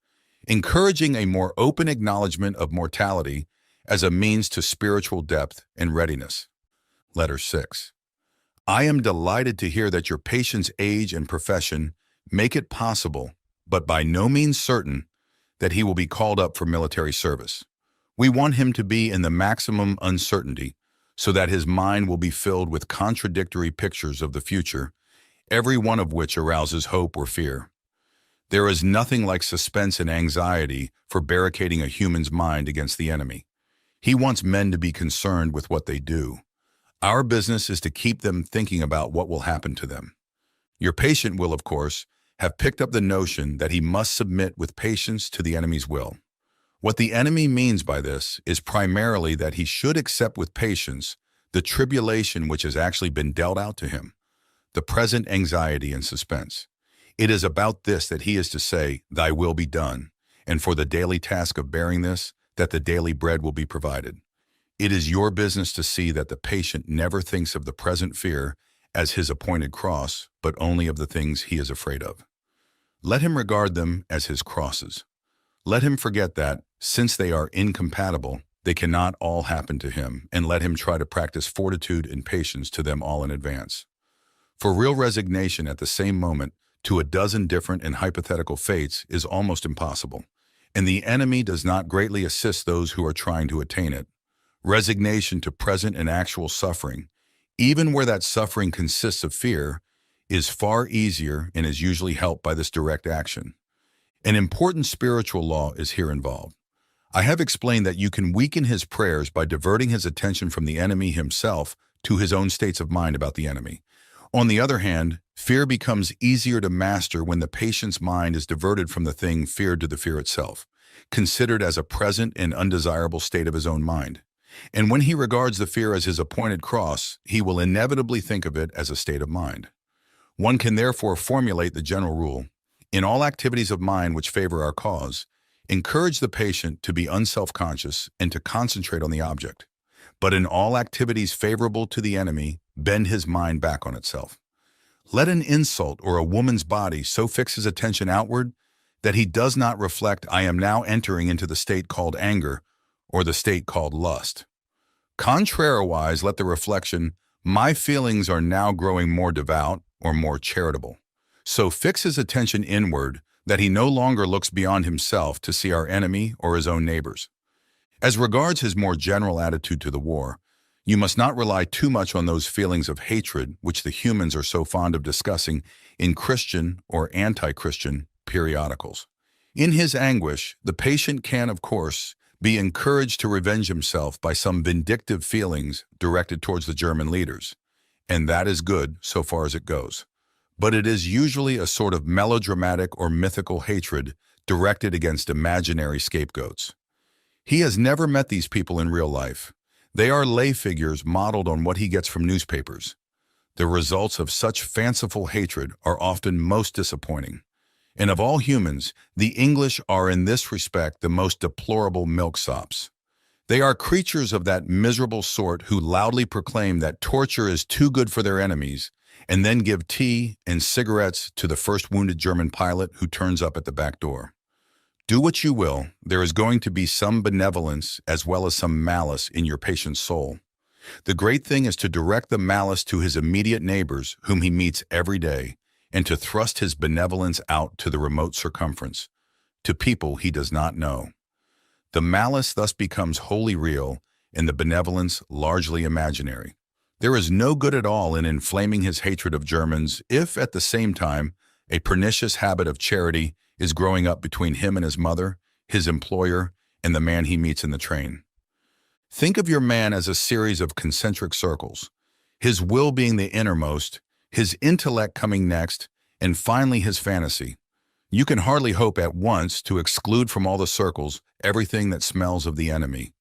S1: encouraging a more open acknowledgement of mortality as a means to spiritual depth and readiness. Letter 6. I am delighted to hear that your patient's age and profession make it possible, but by no means certain, that he will be called up for military service. We want him to be in the maximum uncertainty so that his mind will be filled with contradictory pictures of the future, every one of which arouses hope or fear. There is nothing like suspense and anxiety for barricading a human's mind against the enemy. He wants men to be concerned with what they do. Our business is to keep them thinking about what will happen to them. Your patient will, of course, have picked up the notion that he must submit with patience to the enemy's will. What the enemy means by this is primarily that he should accept with patience the tribulation which has actually been dealt out to him, the present anxiety and suspense. It is about this that he is to say, "Thy will be done," and for the daily task of bearing this, that the daily bread will be provided. It is your business to see that the patient never thinks of the present fear as his appointed cross, but only of the things he is afraid of. Let him regard them as his crosses. Let him forget that, since they are incompatible, they cannot all happen to him, and let him try to practice fortitude and patience to them all in advance. For real resignation at the same moment to a dozen different and hypothetical fates is almost impossible, and the enemy does not greatly assist those who are trying to attain it. Resignation to present and actual suffering, even where that suffering consists of fear, is far easier and is usually helped by this direct action. An important spiritual law is here involved. I have explained that you can weaken his prayers by diverting his attention from the enemy himself to his own states of mind about the enemy. On the other hand, fear becomes easier to master when the patient's mind is diverted from the thing feared to the fear itself, considered as a present and undesirable state of his own mind. And when he regards the fear as his appointed cross, he will inevitably think of it as a state of mind. One can therefore formulate the general rule: in all activities of mind which favor our cause, encourage the patient to be unself-conscious and to concentrate on the object. But in all activities favorable to the enemy, bend his mind back on itself. Let an insult or a woman's body so fix his attention outward that he does not reflect, "I am now entering into the state called anger," or the state called lust. Contrariwise, let the reflection, "My feelings are now growing more devout," or more charitable. So fix his attention inward that he no longer looks beyond himself to see our enemy or his own neighbors. As regards his more general attitude to the war, you must not rely too much on those feelings of hatred which the humans are so fond of discussing in Christian or anti-Christian periodicals. In his anguish, the patient can, of course, be encouraged to revenge himself by some vindictive feelings directed towards the German leaders, and that is good so far as it goes. But it is usually a sort of melodramatic or mythical hatred directed against imaginary scapegoats. He has never met these people in real life. They are lay figures modeled on what he gets from newspapers. The results of such fanciful hatred are often most disappointing. And of all humans, the English are in this respect the most deplorable milksops. They are creatures of that miserable sort who loudly proclaim that torture is too good for their enemies, and then give tea and cigarettes to the first wounded German pilot who turns up at the back door. Do what you will, there is going to be some benevolence as well as some malice in your patient's soul. The great thing is to direct the malice to his immediate neighbors whom he meets every day, and to thrust his benevolence out to the remote circumference, to people he does not know. The malice thus becomes wholly real, and the benevolence largely imaginary. There is no good at all in inflaming his hatred of Germans if, at the same time, a pernicious habit of charity is growing up between him and his mother, his employer, and the man he meets in the train. Think of your man as a series of concentric circles, his will being the innermost, his intellect coming next, and finally his fantasy. You can hardly hope at once to exclude from all the circles everything that smells of the enemy.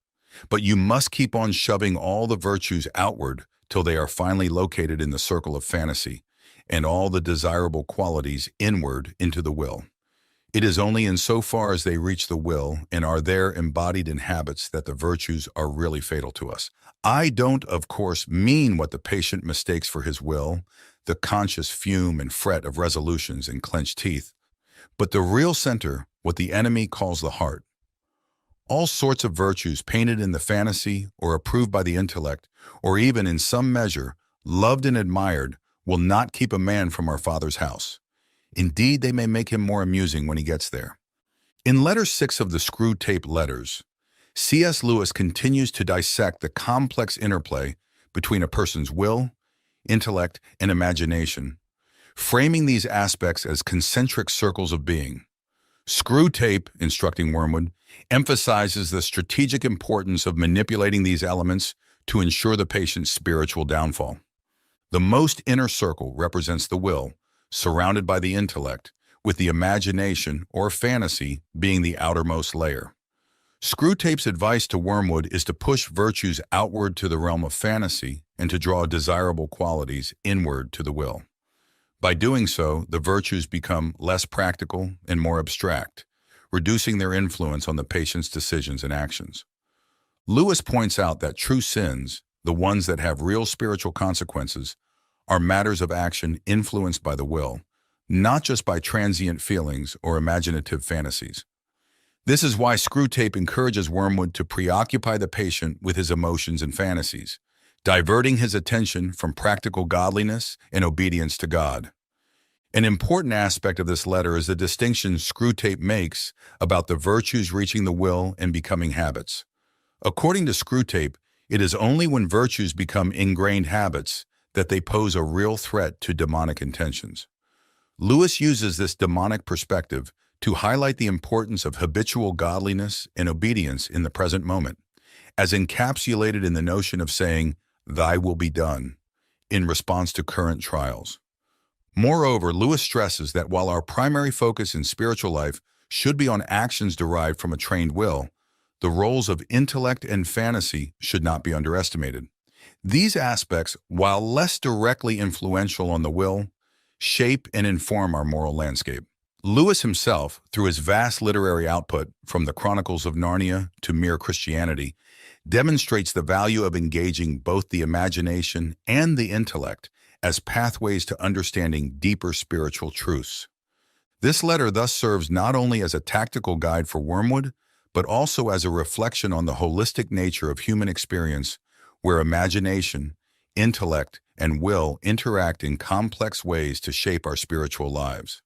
S1: But you must keep on shoving all the virtues outward till they are finally located in the circle of fantasy, and all the desirable qualities inward into the will. It is only in so far as they reach the will and are there embodied in habits that the virtues are really fatal to us. I don't, of course, mean what the patient mistakes for his will, the conscious fume and fret of resolutions and clenched teeth, but the real center, what the enemy calls the heart. All sorts of virtues painted in the fantasy or approved by the intellect, or even in some measure, loved and admired, will not keep a man from our Father's house. Indeed, they may make him more amusing when he gets there. In letter 6 of the Screwtape letters, C.S. Lewis continues to dissect the complex interplay between a person's will, intellect, and imagination, framing these aspects as concentric circles of being. Screwtape, instructing Wormwood, emphasizes the strategic importance of manipulating these elements to ensure the patient's spiritual downfall. The most inner circle represents the will, surrounded by the intellect, with the imagination or fantasy being the outermost layer. Screwtape's advice to Wormwood is to push virtues outward to the realm of fantasy and to draw desirable qualities inward to the will. By doing so, the virtues become less practical and more abstract, reducing their influence on the patient's decisions and actions. Lewis points out that true sins, the ones that have real spiritual consequences, are matters of action influenced by the will, not just by transient feelings or imaginative fantasies. This is why Screwtape encourages Wormwood to preoccupy the patient with his emotions and fantasies, diverting his attention from practical godliness and obedience to God. An important aspect of this letter is the distinction Screwtape makes about the virtues reaching the will and becoming habits. According to Screwtape, it is only when virtues become ingrained habits that they pose a real threat to demonic intentions. Lewis uses this demonic perspective to highlight the importance of habitual godliness and obedience in the present moment, as encapsulated in the notion of saying, "Thy will be done," in response to current trials. Moreover, Lewis stresses that while our primary focus in spiritual life should be on actions derived from a trained will, the roles of intellect and fantasy should not be underestimated. These aspects, while less directly influential on the will, shape and inform our moral landscape. Lewis himself, through his vast literary output, from the Chronicles of Narnia to Mere Christianity, demonstrates the value of engaging both the imagination and the intellect as pathways to understanding deeper spiritual truths. This letter thus serves not only as a tactical guide for Wormwood, but also as a reflection on the holistic nature of human experience, where imagination, intellect, and will interact in complex ways to shape our spiritual lives.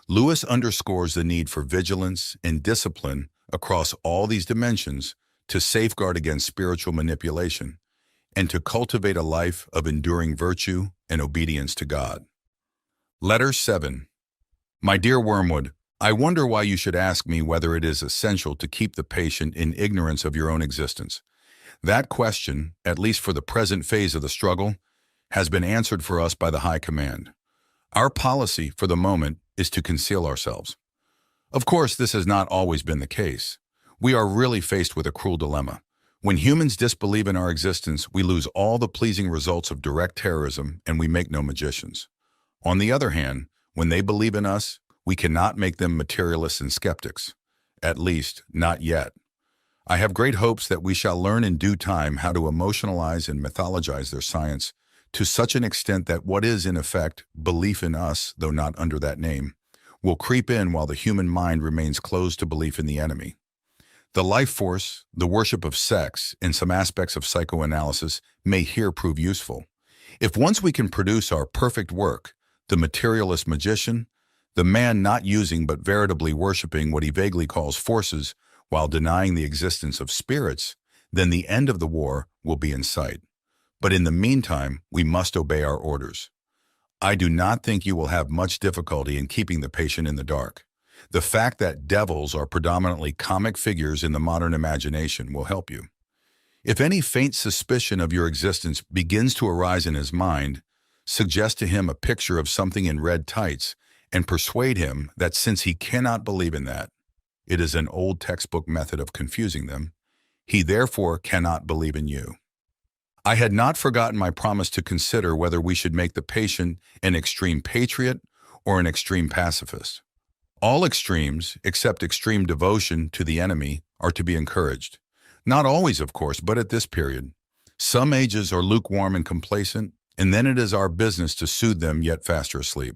S1: Lewis underscores the need for vigilance and discipline across all these dimensions to safeguard against spiritual manipulation and to cultivate a life of enduring virtue and obedience to God. Letter 7. My dear Wormwood, I wonder why you should ask me whether it is essential to keep the patient in ignorance of your own existence. That question, at least for the present phase of the struggle, has been answered for us by the High Command. Our policy, for the moment, is to conceal ourselves. Of course, this has not always been the case. We are really faced with a cruel dilemma. When humans disbelieve in our existence, we lose all the pleasing results of direct terrorism, and we make no magicians. On the other hand, when they believe in us, we cannot make them materialists and skeptics. At least, not yet. I have great hopes that we shall learn in due time how to emotionalize and mythologize their science to such an extent that what is, in effect, belief in us, though not under that name, will creep in while the human mind remains closed to belief in the enemy. The life force, the worship of sex, and some aspects of psychoanalysis may here prove useful. If once we can produce our perfect work, the materialist magician, the man not using but veritably worshiping what he vaguely calls forces while denying the existence of spirits, then the end of the war will be in sight. But in the meantime, we must obey our orders. I do not think you will have much difficulty in keeping the patient in the dark. The fact that devils are predominantly comic figures in the modern imagination will help you. If any faint suspicion of your existence begins to arise in his mind, suggest to him a picture of something in red tights and persuade him that since he cannot believe in that, it is an old textbook method of confusing them, he therefore cannot believe in you. I had not forgotten my promise to consider whether we should make the patient an extreme patriot or an extreme pacifist. All extremes, except extreme devotion to the enemy, are to be encouraged. Not always, of course, but at this period. Some ages are lukewarm and complacent, and then it is our business to soothe them yet faster asleep.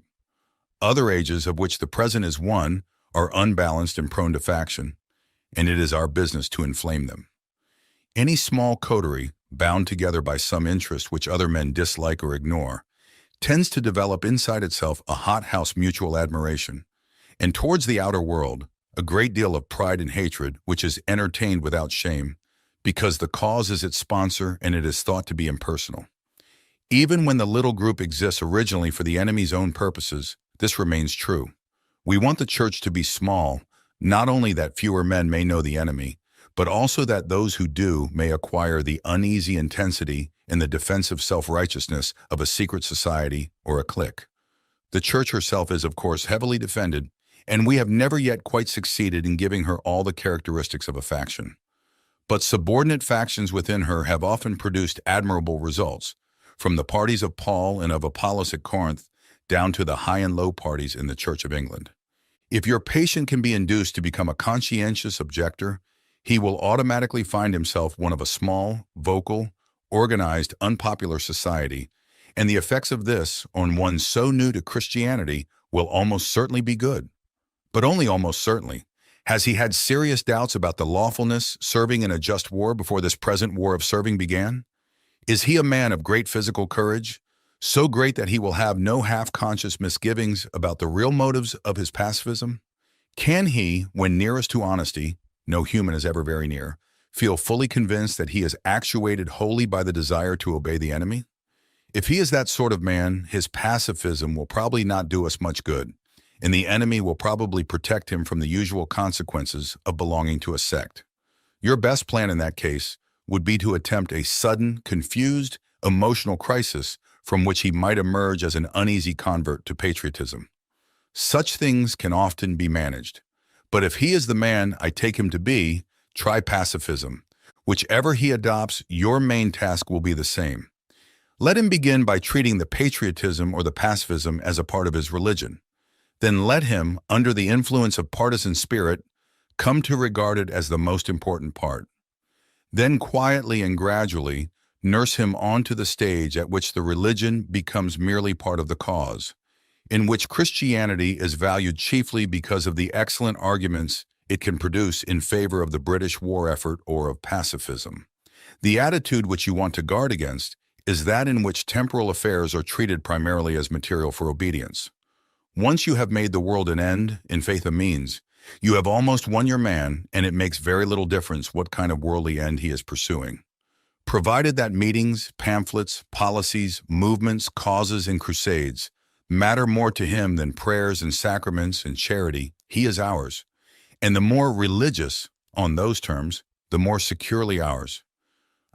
S1: Other ages, of which the present is one, are unbalanced and prone to faction, and it is our business to inflame them. Any small coterie, bound together by some interest which other men dislike or ignore, tends to develop inside itself a hothouse mutual admiration, and towards the outer world, a great deal of pride and hatred which is entertained without shame, because the cause is its sponsor and it is thought to be impersonal. Even when the little group exists originally for the enemy's own purposes, this remains true. We want the church to be small, not only that fewer men may know the enemy, but also that those who do may acquire the uneasy intensity and the defensive self-righteousness of a secret society or a clique. The church herself is, of course, heavily defended, and we have never yet quite succeeded in giving her all the characteristics of a faction. But subordinate factions within her have often produced admirable results, from the parties of Paul and of Apollos at Corinth down to the high and low parties in the Church of England. If your patient can be induced to become a conscientious objector, he will automatically find himself one of a small, vocal, organized, unpopular society, and the effects of this on one so new to Christianity will almost certainly be good. But only almost certainly. Has he had serious doubts about the lawfulness serving in a just war before this present war of serving began? Is he a man of great physical courage, so great that he will have no half-conscious misgivings about the real motives of his pacifism? Can he, when nearest to honesty, no human is ever very near, feel fully convinced that he is actuated wholly by the desire to obey the enemy? If he is that sort of man, his pacifism will probably not do us much good, and the enemy will probably protect him from the usual consequences of belonging to a sect. Your best plan in that case would be to attempt a sudden, confused, emotional crisis from which he might emerge as an uneasy convert to patriotism. Such things can often be managed. But if he is the man I take him to be, try pacifism. Whichever he adopts, your main task will be the same. Let him begin by treating the patriotism or the pacifism as a part of his religion. Then let him, under the influence of partisan spirit, come to regard it as the most important part. Then quietly and gradually nurse him onto the stage at which the religion becomes merely part of the cause, in which Christianity is valued chiefly because of the excellent arguments it can produce in favor of the British war effort or of pacifism. The attitude which you want to guard against is that in which temporal affairs are treated primarily as material for obedience. Once you have made the world an end, in faith a means, you have almost won your man, and it makes very little difference what kind of worldly end he is pursuing. Provided that meetings, pamphlets, policies, movements, causes, and crusades matter more to him than prayers and sacraments and charity, he is ours. And the more religious, on those terms, the more securely ours.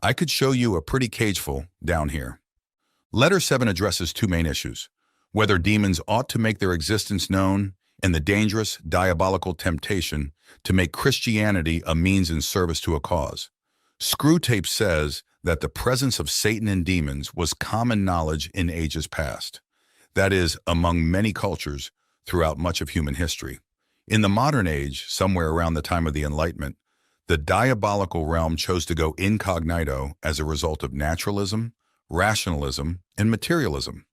S1: I could show you a pretty cageful down here. Letter 7 addresses two main issues: whether demons ought to make their existence known, and the dangerous, diabolical temptation to make Christianity a means in service to a cause. Screwtape says that the presence of Satan and demons was common knowledge in ages past. That is, among many cultures throughout much of human history. In the modern age, somewhere around the time of the Enlightenment, the diabolical realm chose to go incognito as a result of naturalism, rationalism, and materialism.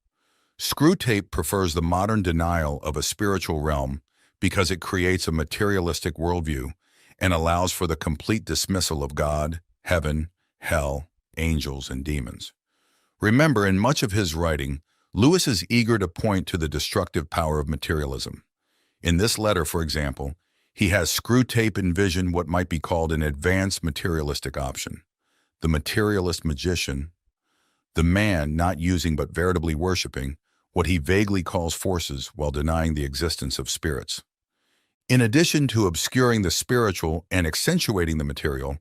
S1: Screwtape prefers the modern denial of a spiritual realm because it creates a materialistic worldview and allows for the complete dismissal of God, heaven, hell, angels, and demons. Remember, in much of his writing, Lewis is eager to point to the destructive power of materialism. In this letter, for example, he has Screwtape envision what might be called an advanced materialistic option. The materialist magician, the man not using but veritably worshiping what he vaguely calls forces while denying the existence of spirits. In addition to obscuring the spiritual and accentuating the material,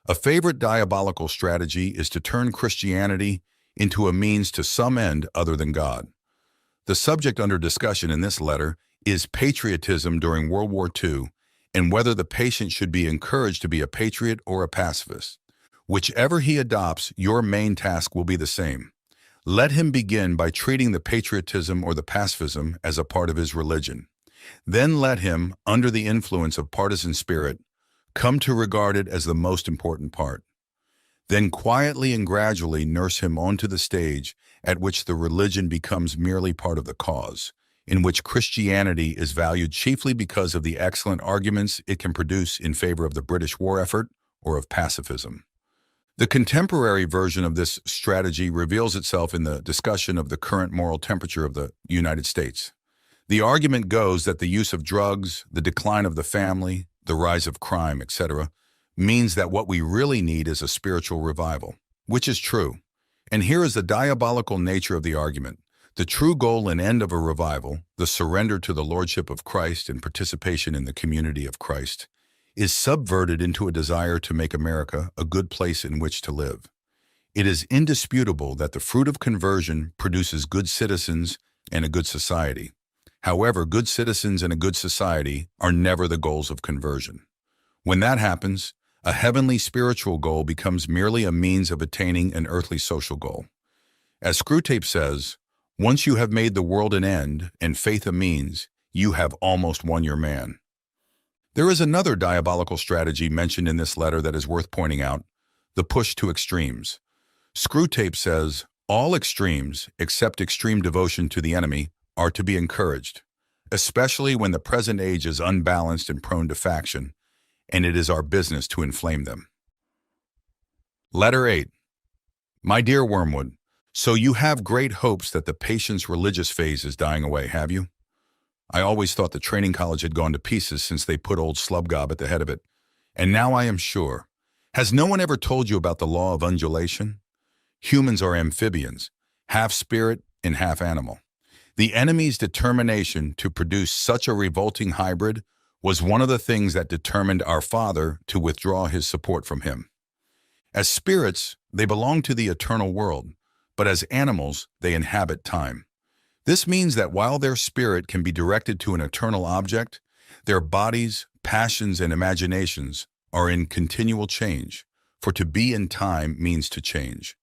S1: a favorite diabolical strategy is to turn Christianity into a means to some end other than God. The subject under discussion in this letter is patriotism during World War II and whether the patient should be encouraged to be a patriot or a pacifist. Whichever he adopts, your main task will be the same. Let him begin by treating the patriotism or the pacifism as a part of his religion. Then let him, under the influence of partisan spirit, come to regard it as the most important part. Then quietly and gradually nurse him onto the stage at which the religion becomes merely part of the cause, in which Christianity is valued chiefly because of the excellent arguments it can produce in favor of the British war effort or of pacifism. The contemporary version of this strategy reveals itself in the discussion of the current moral temperature of the United States. The argument goes that the use of drugs, the decline of the family, the rise of crime, etc., means that what we really need is a spiritual revival, which is true. And here is the diabolical nature of the argument. The true goal and end of a revival, the surrender to the lordship of Christ and participation in the community of Christ, is subverted into a desire to make America a good place in which to live. It is indisputable that the fruit of conversion produces good citizens and a good society. However, good citizens and a good society are never the goals of conversion. When that happens, a heavenly spiritual goal becomes merely a means of attaining an earthly social goal. As Screwtape says, once you have made the world an end and faith a means, you have almost won your man. There is another diabolical strategy mentioned in this letter that is worth pointing out: the push to extremes. Screwtape says, all extremes, except extreme devotion to the enemy, are to be encouraged, especially when the present age is unbalanced and prone to faction, and it is our business to inflame them. Letter 8. My dear Wormwood, so you have great hopes that the patient's religious phase is dying away, have you? I always thought the training college had gone to pieces since they put old Slubgob at the head of it. And now I am sure. Has no one ever told you about the law of undulation? Humans are amphibians, half spirit and half animal. The enemy's determination to produce such a revolting hybrid was one of the things that determined our Father to withdraw his support from him. As spirits, they belong to the eternal world, but as animals, they inhabit time. This means that while their spirit can be directed to an eternal object, their bodies, passions, and imaginations are in continual change, for to be in time means to change.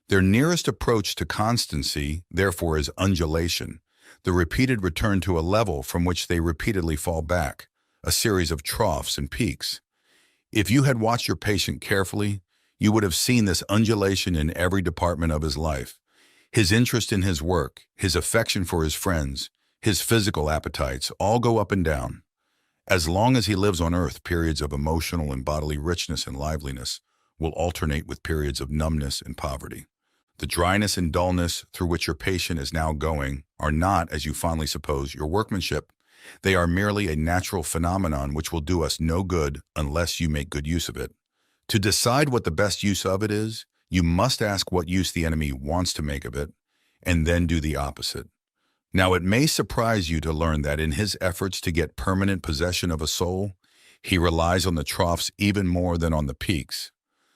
S1: Their nearest approach to constancy, therefore, is undulation, the repeated return to a level from which they repeatedly fall back, a series of troughs and peaks. If you had watched your patient carefully, you would have seen this undulation in every department of his life. His interest in his work, his affection for his friends, his physical appetites all go up and down. As long as he lives on earth, periods of emotional and bodily richness and liveliness will alternate with periods of numbness and poverty. The dryness and dullness through which your patient is now going are not, as you fondly suppose, your workmanship. They are merely a natural phenomenon which will do us no good unless you make good use of it. To decide what the best use of it is, you must ask what use the enemy wants to make of it, and then do the opposite. Now, it may surprise you to learn that in his efforts to get permanent possession of a soul, he relies on the troughs even more than on the peaks.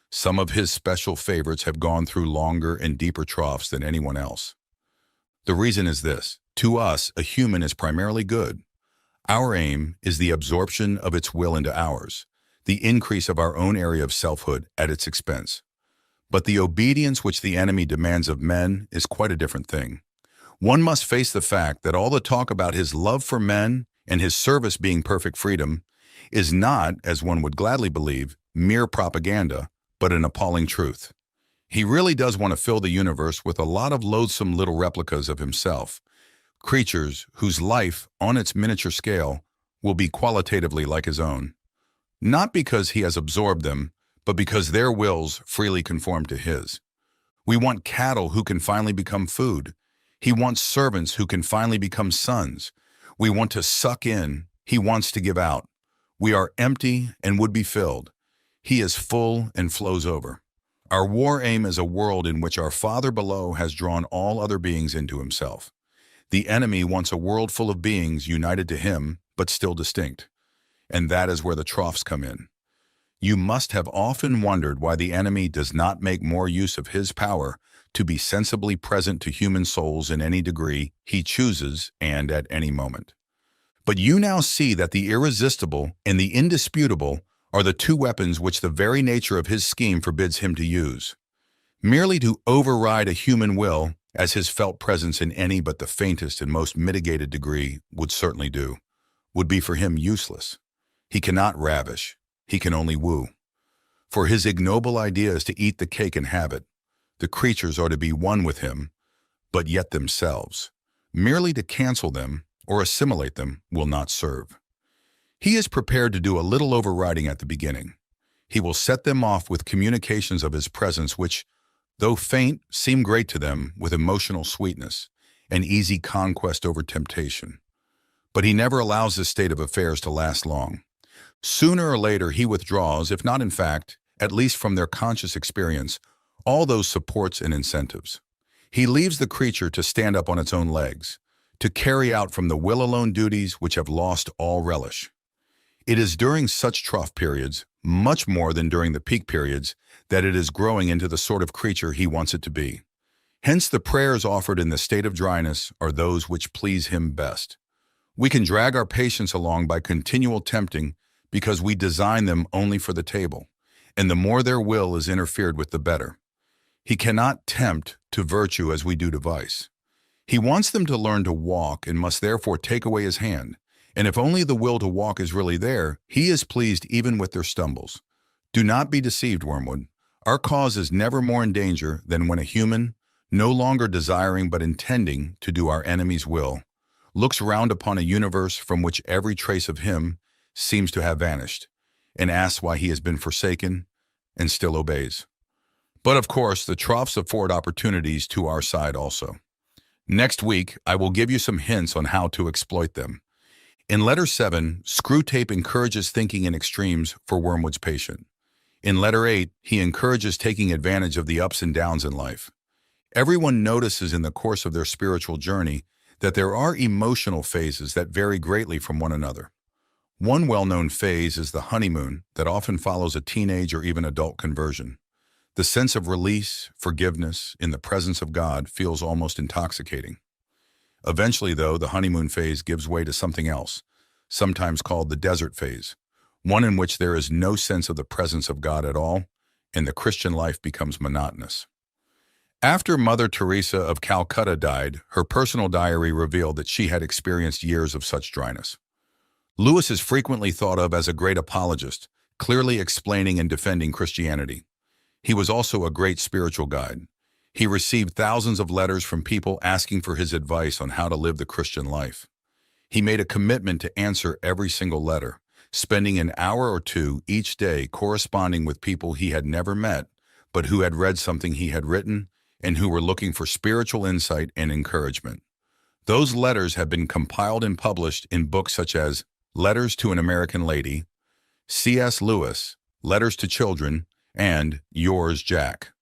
S1: Some of his special favorites have gone through longer and deeper troughs than anyone else. The reason is this: to us, a human is primarily good. Our aim is the absorption of its will into ours, the increase of our own area of selfhood at its expense. But the obedience which the enemy demands of men is quite a different thing. One must face the fact that all the talk about his love for men and his service being perfect freedom is not, as one would gladly believe, mere propaganda, but an appalling truth. He really does want to fill the universe with a lot of loathsome little replicas of himself, creatures whose life, on its miniature scale, will be qualitatively like his own. Not because he has absorbed them, but because their wills freely conform to his. We want cattle who can finally become food. He wants servants who can finally become sons. We want to suck in. He wants to give out. We are empty and would be filled. He is full and flows over. Our war aim is a world in which our Father below has drawn all other beings into himself. The enemy wants a world full of beings united to him, but still distinct. And that is where the troughs come in. You must have often wondered why the enemy does not make more use of his power to be sensibly present to human souls in any degree he chooses and at any moment. But you now see that the irresistible and the indisputable are the two weapons which the very nature of his scheme forbids him to use. Merely to override a human will, as his felt presence in any but the faintest and most mitigated degree would certainly do, would be for him useless. He cannot ravish. He can only woo. For his ignoble idea is to eat the cake and have it. The creatures are to be one with him, but yet themselves. Merely to cancel them or assimilate them will not serve. He is prepared to do a little overriding at the beginning. He will set them off with communications of his presence which, though faint, seem great to them with emotional sweetness, an easy conquest over temptation. But he never allows this state of affairs to last long. Sooner or later he withdraws, if not in fact, at least from their conscious experience, all those supports and incentives. He leaves the creature to stand up on its own legs, to carry out from the will alone duties which have lost all relish. It is during such trough periods, much more than during the peak periods, that it is growing into the sort of creature he wants it to be. Hence the prayers offered in the state of dryness are those which please him best. We can drag our patients along by continual tempting because we design them only for the table, and the more their will is interfered with, the better. He cannot tempt to virtue as we do to vice. He wants them to learn to walk and must therefore take away his hand. And if only the will to walk is really there, he is pleased even with their stumbles. Do not be deceived, Wormwood. Our cause is never more in danger than when a human, no longer desiring but intending to do our enemy's will, looks round upon a universe from which every trace of him seems to have vanished, and asks why he has been forsaken and still obeys. But of course, the troughs afford opportunities to our side also. Next week, I will give you some hints on how to exploit them. In letter 7, Screwtape encourages thinking in extremes for Wormwood's patient. In letter 8, he encourages taking advantage of the ups and downs in life. Everyone notices in the course of their spiritual journey that there are emotional phases that vary greatly from one another. One well-known phase is the honeymoon that often follows a teenage or even adult conversion. The sense of release, forgiveness, in the presence of God feels almost intoxicating. Eventually, though, the honeymoon phase gives way to something else, sometimes called the desert phase, one in which there is no sense of the presence of God at all, and the Christian life becomes monotonous. After Mother Teresa of Calcutta died, her personal diary revealed that she had experienced years of such dryness. Lewis is frequently thought of as a great apologist, clearly explaining and defending Christianity. He was also a great spiritual guide. He received thousands of letters from people asking for his advice on how to live the Christian life. He made a commitment to answer every single letter, spending an hour or two each day corresponding with people he had never met, but who had read something he had written and who were looking for spiritual insight and encouragement. Those letters have been compiled and published in books such as Letters to an American Lady, C.S. Lewis, Letters to Children, and Yours, Jack.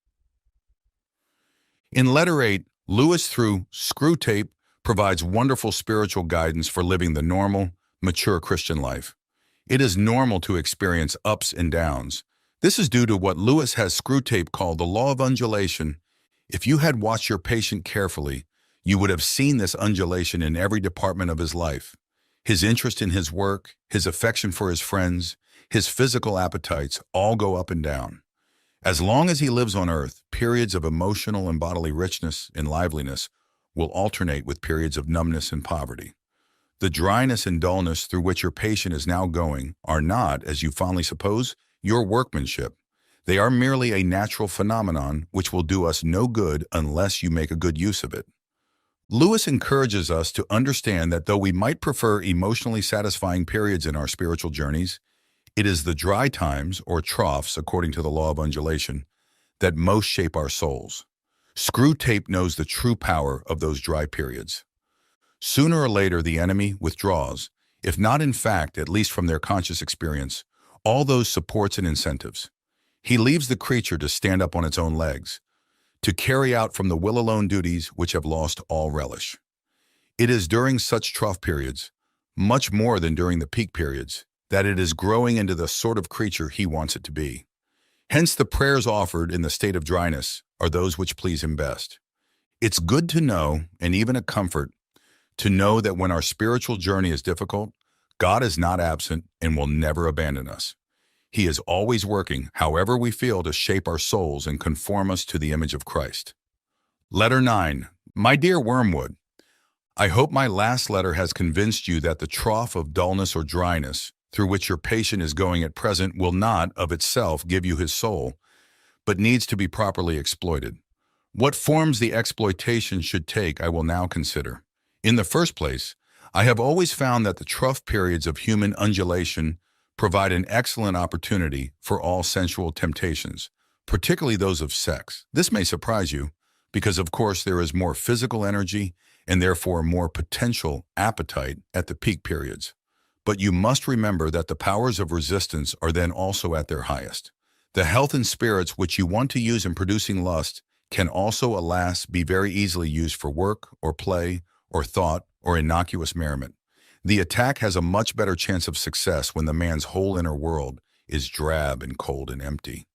S1: In letter 8, Lewis, through Screwtape, provides wonderful spiritual guidance for living the normal, mature Christian life. It is normal to experience ups and downs. This is due to what Lewis has Screwtape called the law of undulation. If you had watched your patient carefully, you would have seen this undulation in every department of his life. His interest in his work, his affection for his friends, his physical appetites all go up and down. As long as he lives on earth, periods of emotional and bodily richness and liveliness will alternate with periods of numbness and poverty. The dryness and dullness through which your patient is now going are not, as you fondly suppose, your workmanship. They are merely a natural phenomenon which will do us no good unless you make a good use of it. Lewis encourages us to understand that though we might prefer emotionally satisfying periods in our spiritual journeys, it is the dry times, or troughs, according to the law of undulation, that most shape our souls. Screwtape knows the true power of those dry periods. Sooner or later, the enemy withdraws, if not in fact, at least from their conscious experience, all those supports and incentives. He leaves the creature to stand up on its own legs, to carry out from the will alone duties which have lost all relish. It is during such trough periods, much more than during the peak periods, that it is growing into the sort of creature he wants it to be. Hence the prayers offered in the state of dryness are those which please him best. It's good to know, and even a comfort, to know that when our spiritual journey is difficult, God is not absent and will never abandon us. He is always working, however we feel, to shape our souls and conform us to the image of Christ. Letter 9. My dear Wormwood, I hope my last letter has convinced you that the trough of dullness or dryness through which your patient is going at present will not, of itself, give you his soul, but needs to be properly exploited. What forms the exploitation should take I will now consider. In the first place, I have always found that the trough periods of human undulation provide an excellent opportunity for all sensual temptations, particularly those of sex. This may surprise you, because of course there is more physical energy and therefore more potential appetite at the peak periods. But you must remember that the powers of resistance are then also at their highest. The health and spirits which you want to use in producing lust can also, alas, be very easily used for work or play or thought or innocuous merriment. The attack has a much better chance of success when the man's whole inner world is drab and cold and empty.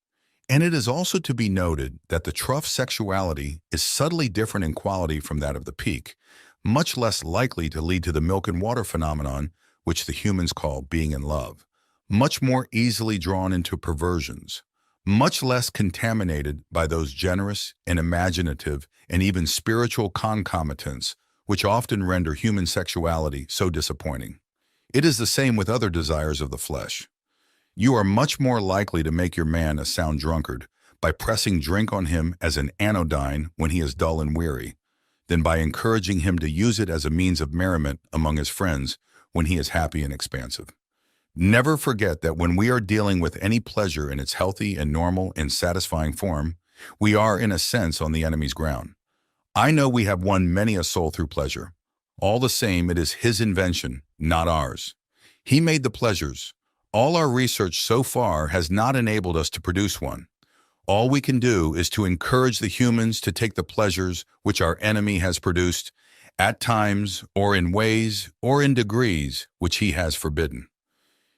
S1: And it is also to be noted that the trough sexuality is subtly different in quality from that of the peak, much less likely to lead to the milk and water phenomenon, which the humans call being in love, much more easily drawn into perversions, much less contaminated by those generous and imaginative and even spiritual concomitants which often render human sexuality so disappointing. It is the same with other desires of the flesh. You are much more likely to make your man a sound drunkard by pressing drink on him as an anodyne when he is dull and weary, than by encouraging him to use it as a means of merriment among his friends when he is happy and expansive. Never forget that when we are dealing with any pleasure in its healthy and normal and satisfying form, we are, in a sense, on the enemy's ground. I know we have won many a soul through pleasure. All the same, it is his invention, not ours. He made the pleasures. All our research so far has not enabled us to produce one. All we can do is to encourage the humans to take the pleasures which our enemy has produced, at times, or in ways, or in degrees, which he has forbidden.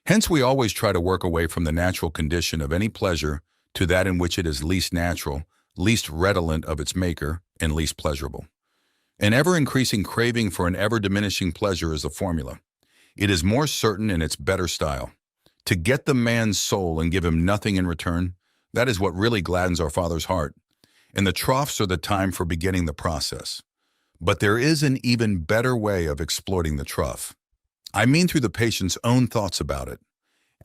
S1: Hence, we always try to work away from the natural condition of any pleasure to that in which it is least natural, least redolent of its maker, and least pleasurable. An ever-increasing craving for an ever-diminishing pleasure is the formula. It is more certain in its better style. To get the man's soul and give him nothing in return, that is what really gladdens our Father's heart. And the troughs are the time for beginning the process. But there is an even better way of exploiting the trough. I mean through the patient's own thoughts about it.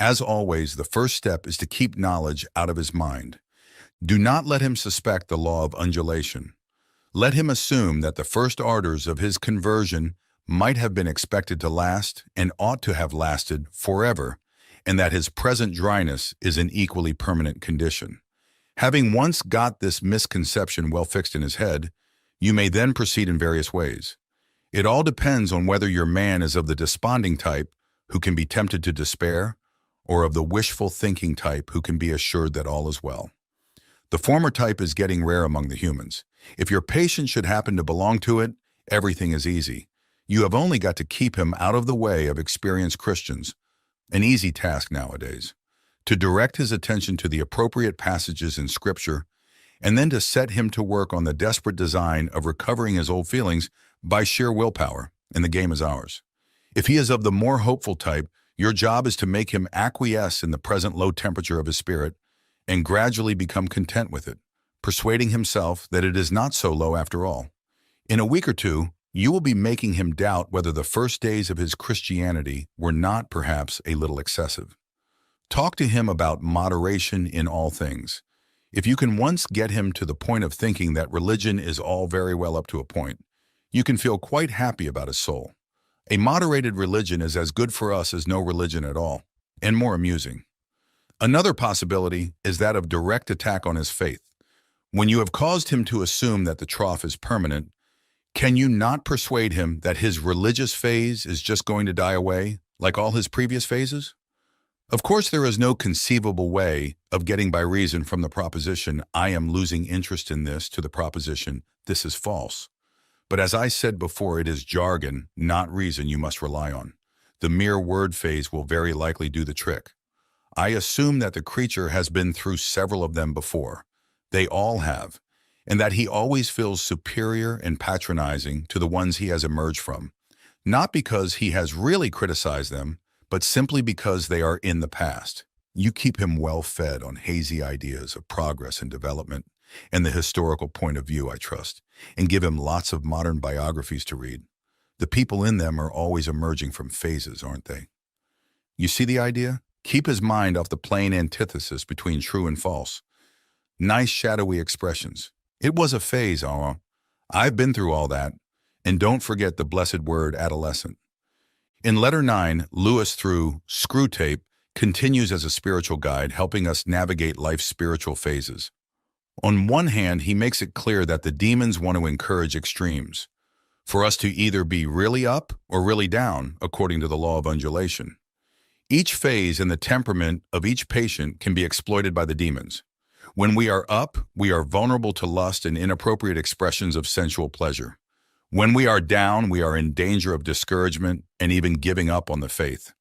S1: As always, the first step is to keep knowledge out of his mind. Do not let him suspect the law of undulation. Let him assume that the first ardors of his conversion might have been expected to last and ought to have lasted forever, and that his present dryness is an equally permanent condition. Having once got this misconception well fixed in his head, you may then proceed in various ways. It all depends on whether your man is of the desponding type who can be tempted to despair, or of the wishful thinking type who can be assured that all is well. The former type is getting rare among the humans. If your patient should happen to belong to it, everything is easy. You have only got to keep him out of the way of experienced Christians, an easy task nowadays, to direct his attention to the appropriate passages in Scripture, and then to set him to work on the desperate design of recovering his old feelings by sheer willpower, and the game is ours. If he is of the more hopeful type, your job is to make him acquiesce in the present low temperature of his spirit and gradually become content with it, persuading himself that it is not so low after all. In a week or two, you will be making him doubt whether the first days of his Christianity were not perhaps a little excessive. Talk to him about moderation in all things. If you can once get him to the point of thinking that religion is all very well up to a point, you can feel quite happy about his soul. A moderated religion is as good for us as no religion at all, and more amusing. Another possibility is that of direct attack on his faith. When you have caused him to assume that the trough is permanent, can you not persuade him that his religious phase is just going to die away, like all his previous phases? Of course, there is no conceivable way of getting by reason from the proposition, I am losing interest in this, to the proposition, this is false. But as I said before, it is jargon, not reason, you must rely on. The mere word phase will very likely do the trick. I assume that the creature has been through several of them before. They all have, and that he always feels superior and patronizing to the ones he has emerged from, not because he has really criticized them, but simply because they are in the past. You keep him well fed on hazy ideas of progress and development, and the historical point of view, I trust, and give him lots of modern biographies to read. The people in them are always emerging from phases, aren't they? You see the idea? Keep his mind off the plain antithesis between true and false. Nice shadowy expressions. It was a phase, I've been through all that. And don't forget the blessed word adolescent. In letter 9, Lewis, through Screwtape, continues as a spiritual guide, helping us navigate life's spiritual phases. On one hand, he makes it clear that the demons want to encourage extremes, for us to either be really up or really down, according to the law of undulation. Each phase and the temperament of each patient can be exploited by the demons. When we are up, we are vulnerable to lust and inappropriate expressions of sensual pleasure. When we are down, we are in danger of discouragement and even giving up on the faith.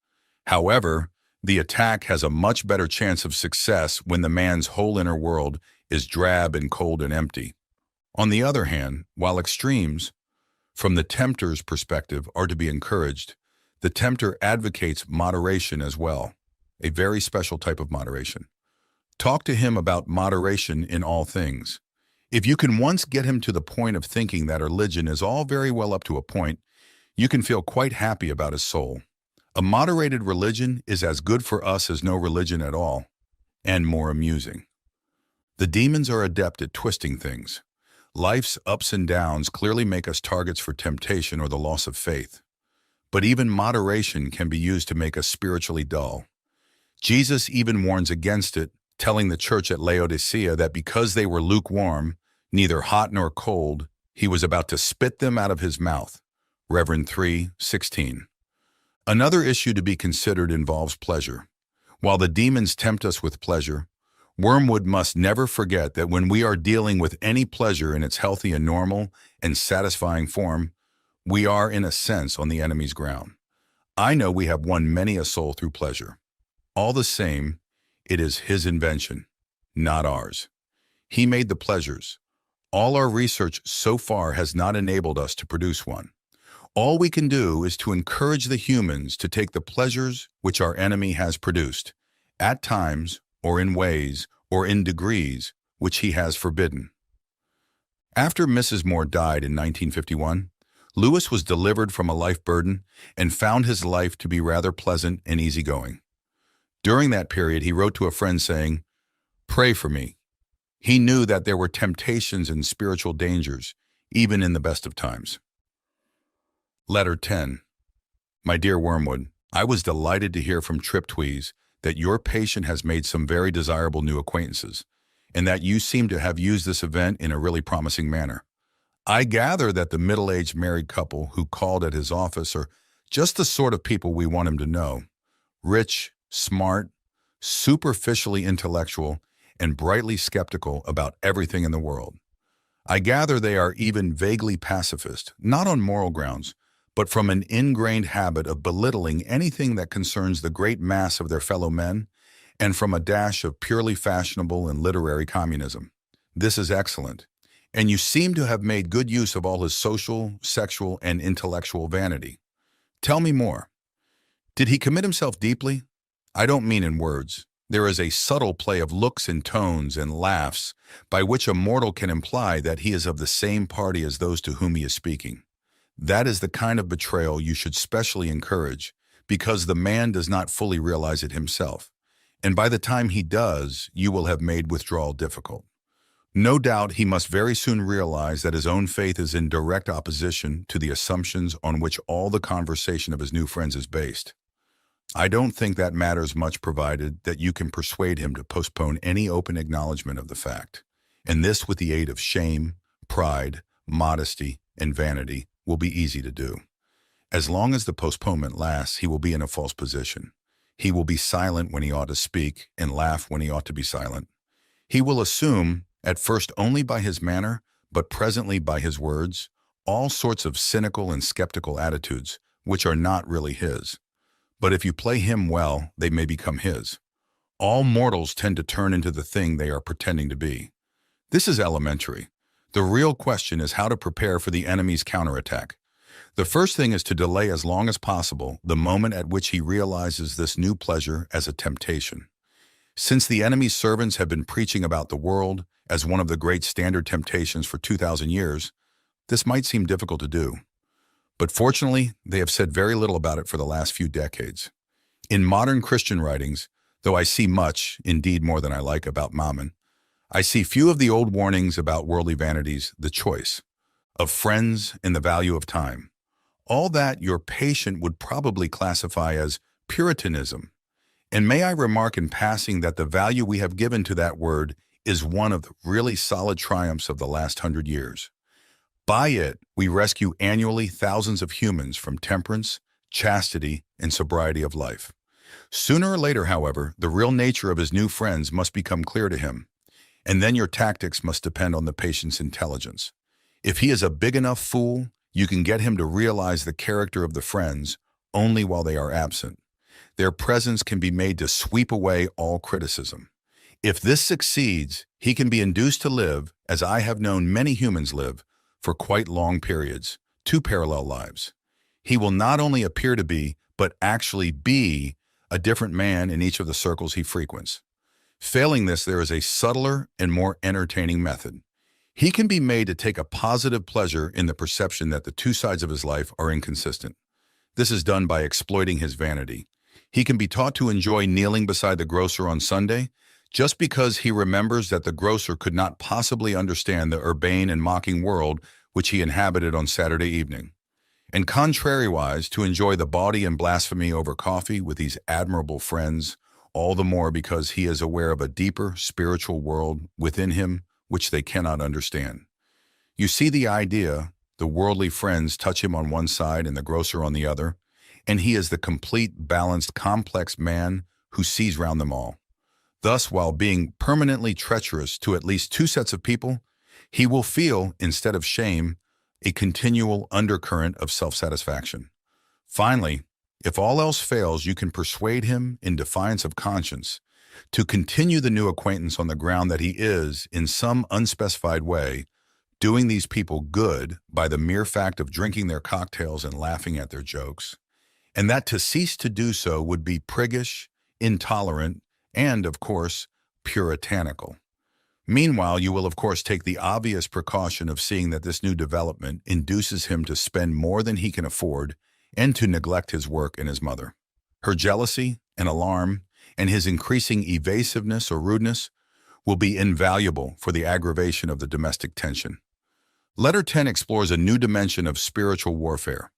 S1: However, the attack has a much better chance of success when the man's whole inner world is drab and cold and empty. On the other hand, while extremes, from the tempter's perspective, are to be encouraged, the tempter advocates moderation as well, a very special type of moderation. Talk to him about moderation in all things. If you can once get him to the point of thinking that religion is all very well up to a point, you can feel quite happy about his soul. A moderated religion is as good for us as no religion at all, and more amusing. The demons are adept at twisting things. Life's ups and downs clearly make us targets for temptation or the loss of faith. But even moderation can be used to make us spiritually dull. Jesus even warns against it, telling the church at Laodicea that because they were lukewarm, neither hot nor cold, he was about to spit them out of his mouth. Reverend 3:16. Another issue to be considered involves pleasure. While the demons tempt us with pleasure, Wormwood must never forget that when we are dealing with any pleasure in its healthy and normal and satisfying form, we are, in a sense, on the enemy's ground. I know we have won many a soul through pleasure. All the same, it is his invention, not ours. He made the pleasures. All our research so far has not enabled us to produce one. All we can do is to encourage the humans to take the pleasures which our enemy has produced, at times, or in ways, or in degrees, which he has forbidden. After Mrs. Moore died in 1951, Lewis was delivered from a life burden and found his life to be rather pleasant and easygoing. During that period, he wrote to a friend saying, "Pray for me." He knew that there were temptations and spiritual dangers, even in the best of times. Letter 10. My dear Wormwood, I was delighted to hear from Triptweeze that your patient has made some very desirable new acquaintances, and that you seem to have used this event in a really promising manner. I gather that the middle-aged married couple who called at his office are just the sort of people we want him to know. Rich, smart, superficially intellectual, and brightly skeptical about everything in the world. I gather they are even vaguely pacifist, not on moral grounds, but from an ingrained habit of belittling anything that concerns the great mass of their fellow men, and from a dash of purely fashionable and literary communism. This is excellent, and you seem to have made good use of all his social, sexual, and intellectual vanity. Tell me more. Did he commit himself deeply? I don't mean in words. There is a subtle play of looks and tones and laughs by which a mortal can imply that he is of the same party as those to whom he is speaking. That is the kind of betrayal you should specially encourage, because the man does not fully realize it himself, and by the time he does, you will have made withdrawal difficult. No doubt he must very soon realize that his own faith is in direct opposition to the assumptions on which all the conversation of his new friends is based. I don't think that matters much, provided that you can persuade him to postpone any open acknowledgement of the fact, and this with the aid of shame, pride, modesty, and vanity will be easy to do. As long as the postponement lasts, he will be in a false position. He will be silent when he ought to speak and laugh when he ought to be silent. He will assume, at first only by his manner, but presently by his words, all sorts of cynical and skeptical attitudes, which are not really his. But if you play him well, they may become his. All mortals tend to turn into the thing they are pretending to be. This is elementary. The real question is how to prepare for the enemy's counterattack. The first thing is to delay as long as possible the moment at which he realizes this new pleasure as a temptation. Since the enemy's servants have been preaching about the world as one of the great standard temptations for 2,000 years, this might seem difficult to do. But fortunately, they have said very little about it for the last few decades. In modern Christian writings, though I see much, indeed more than I like, about Mammon, I see few of the old warnings about worldly vanities, the choice of friends, and the value of time. All that your patient would probably classify as Puritanism. And may I remark in passing that the value we have given to that word is one of the really solid triumphs of the last 100 years. By it, we rescue annually thousands of humans from temperance, chastity, and sobriety of life. Sooner or later, however, the real nature of his new friends must become clear to him, and then your tactics must depend on the patient's intelligence. If he is a big enough fool, you can get him to realize the character of the friends only while they are absent. Their presence can be made to sweep away all criticism. If this succeeds, he can be induced to live, as I have known many humans live, for quite long periods, two parallel lives. He will not only appear to be, but actually be, a different man in each of the circles he frequents. Failing this, there is a subtler and more entertaining method. He can be made to take a positive pleasure in the perception that the two sides of his life are inconsistent. This is done by exploiting his vanity. He can be taught to enjoy kneeling beside the grocer on Sunday just because he remembers that the grocer could not possibly understand the urbane and mocking world which he inhabited on Saturday evening. And contrariwise, to enjoy the bawdy and blasphemy over coffee with these admirable friends, all the more because he is aware of a deeper spiritual world within him which they cannot understand. You see the idea. The worldly friends touch him on one side and the grocer on the other, and he is the complete, balanced, complex man who sees round them all. Thus, while being permanently treacherous to at least two sets of people, he will feel, instead of shame, a continual undercurrent of self-satisfaction. Finally, if all else fails, you can persuade him, in defiance of conscience, to continue the new acquaintance on the ground that he is, in some unspecified way, doing these people good by the mere fact of drinking their cocktails and laughing at their jokes, and that to cease to do so would be priggish, intolerant, and, of course, puritanical. Meanwhile, you will of course take the obvious precaution of seeing that this new development induces him to spend more than he can afford and to neglect his work and his mother. Her jealousy and alarm and his increasing evasiveness or rudeness will be invaluable for the aggravation of the domestic tension. Letter 10 explores a new dimension of spiritual warfare: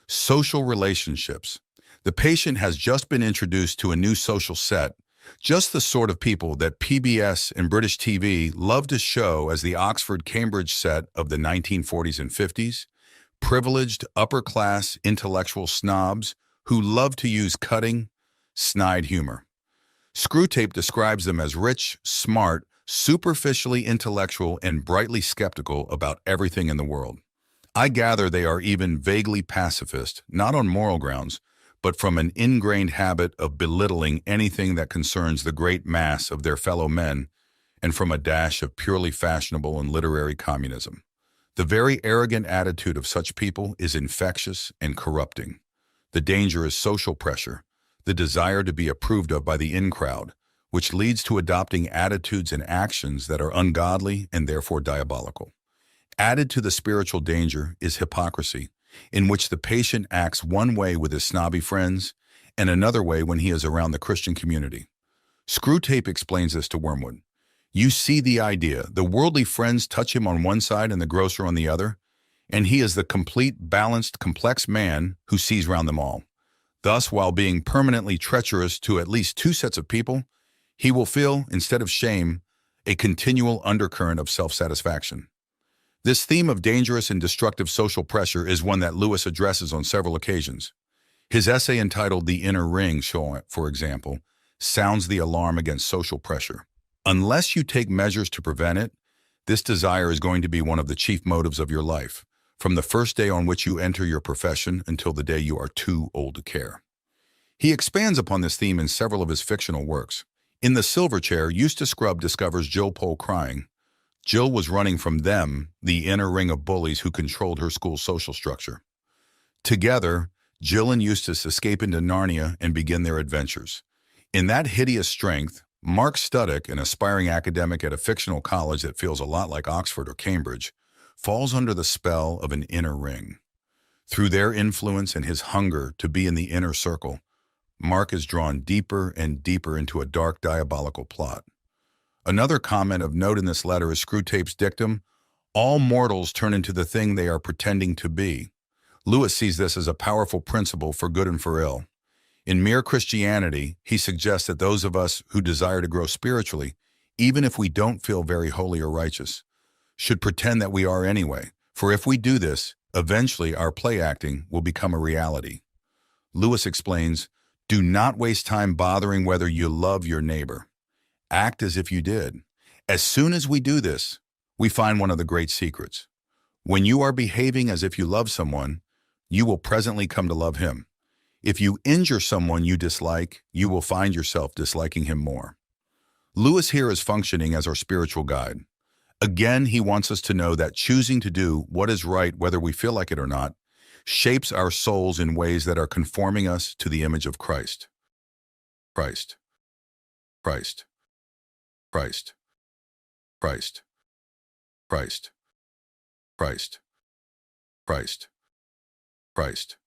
S1: social relationships. The patient has just been introduced to a new social set, just the sort of people that PBS and British TV love to show as the Oxford-Cambridge set of the 1940s and 50s, privileged, upper-class, intellectual snobs who love to use cutting, snide humor. Screwtape describes them as rich, smart, superficially intellectual, and brightly skeptical about everything in the world. I gather they are even vaguely pacifist, not on moral grounds, but from an ingrained habit of belittling anything that concerns the great mass of their fellow men, and from a dash of purely fashionable and literary communism. The very arrogant attitude of such people is infectious and corrupting. The danger is social pressure, the desire to be approved of by the in-crowd, which leads to adopting attitudes and actions that are ungodly and therefore diabolical. Added to the spiritual danger is hypocrisy, in which the patient acts one way with his snobby friends and another way when he is around the Christian community. Screwtape explains this to Wormwood. You see the idea. The worldly friends touch him on one side and the grocer on the other, and he is the complete, balanced, complex man who sees round them all. Thus, while being permanently treacherous to at least two sets of people, he will feel, instead of shame, a continual undercurrent of self-satisfaction. This theme of dangerous and destructive social pressure is one that Lewis addresses on several occasions. His essay entitled The Inner Ring, for example, sounds the alarm against social pressure. Unless you take measures to prevent it, this desire is going to be one of the chief motives of your life, from the first day on which you enter your profession until the day you are too old to care. He expands upon this theme in several of his fictional works. In The Silver Chair, Eustace Scrubb discovers Jill Pole crying. Jill was running from them, the inner ring of bullies who controlled her school's social structure. Together, Jill and Eustace escape into Narnia and begin their adventures. In that hideous strength, Mark Studdock, an aspiring academic at a fictional college that feels a lot like Oxford or Cambridge, falls under the spell of an inner ring. Through their influence and his hunger to be in the inner circle, Mark is drawn deeper and deeper into a dark, diabolical plot. Another comment of note in this letter is Screwtape's dictum, all mortals turn into the thing they are pretending to be. Lewis sees this as a powerful principle for good and for ill. In Mere Christianity, he suggests that those of us who desire to grow spiritually, even if we don't feel very holy or righteous, should pretend that we are anyway, for if we do this, eventually our play acting will become a reality. Lewis explains, do not waste time bothering whether you love your neighbor. Act as if you did. As soon as we do this, we find one of the great secrets. When you are behaving as if you love someone, you will presently come to love him. If you injure someone you dislike, you will find yourself disliking him more. Lewis here is functioning as our spiritual guide. Again, he wants us to know that choosing to do what is right, whether we feel like it or not, shapes our souls in ways that are conforming us to the image of Christ. Christ. Christ. Christ. Christ. Christ, Christ, Christ, Christ.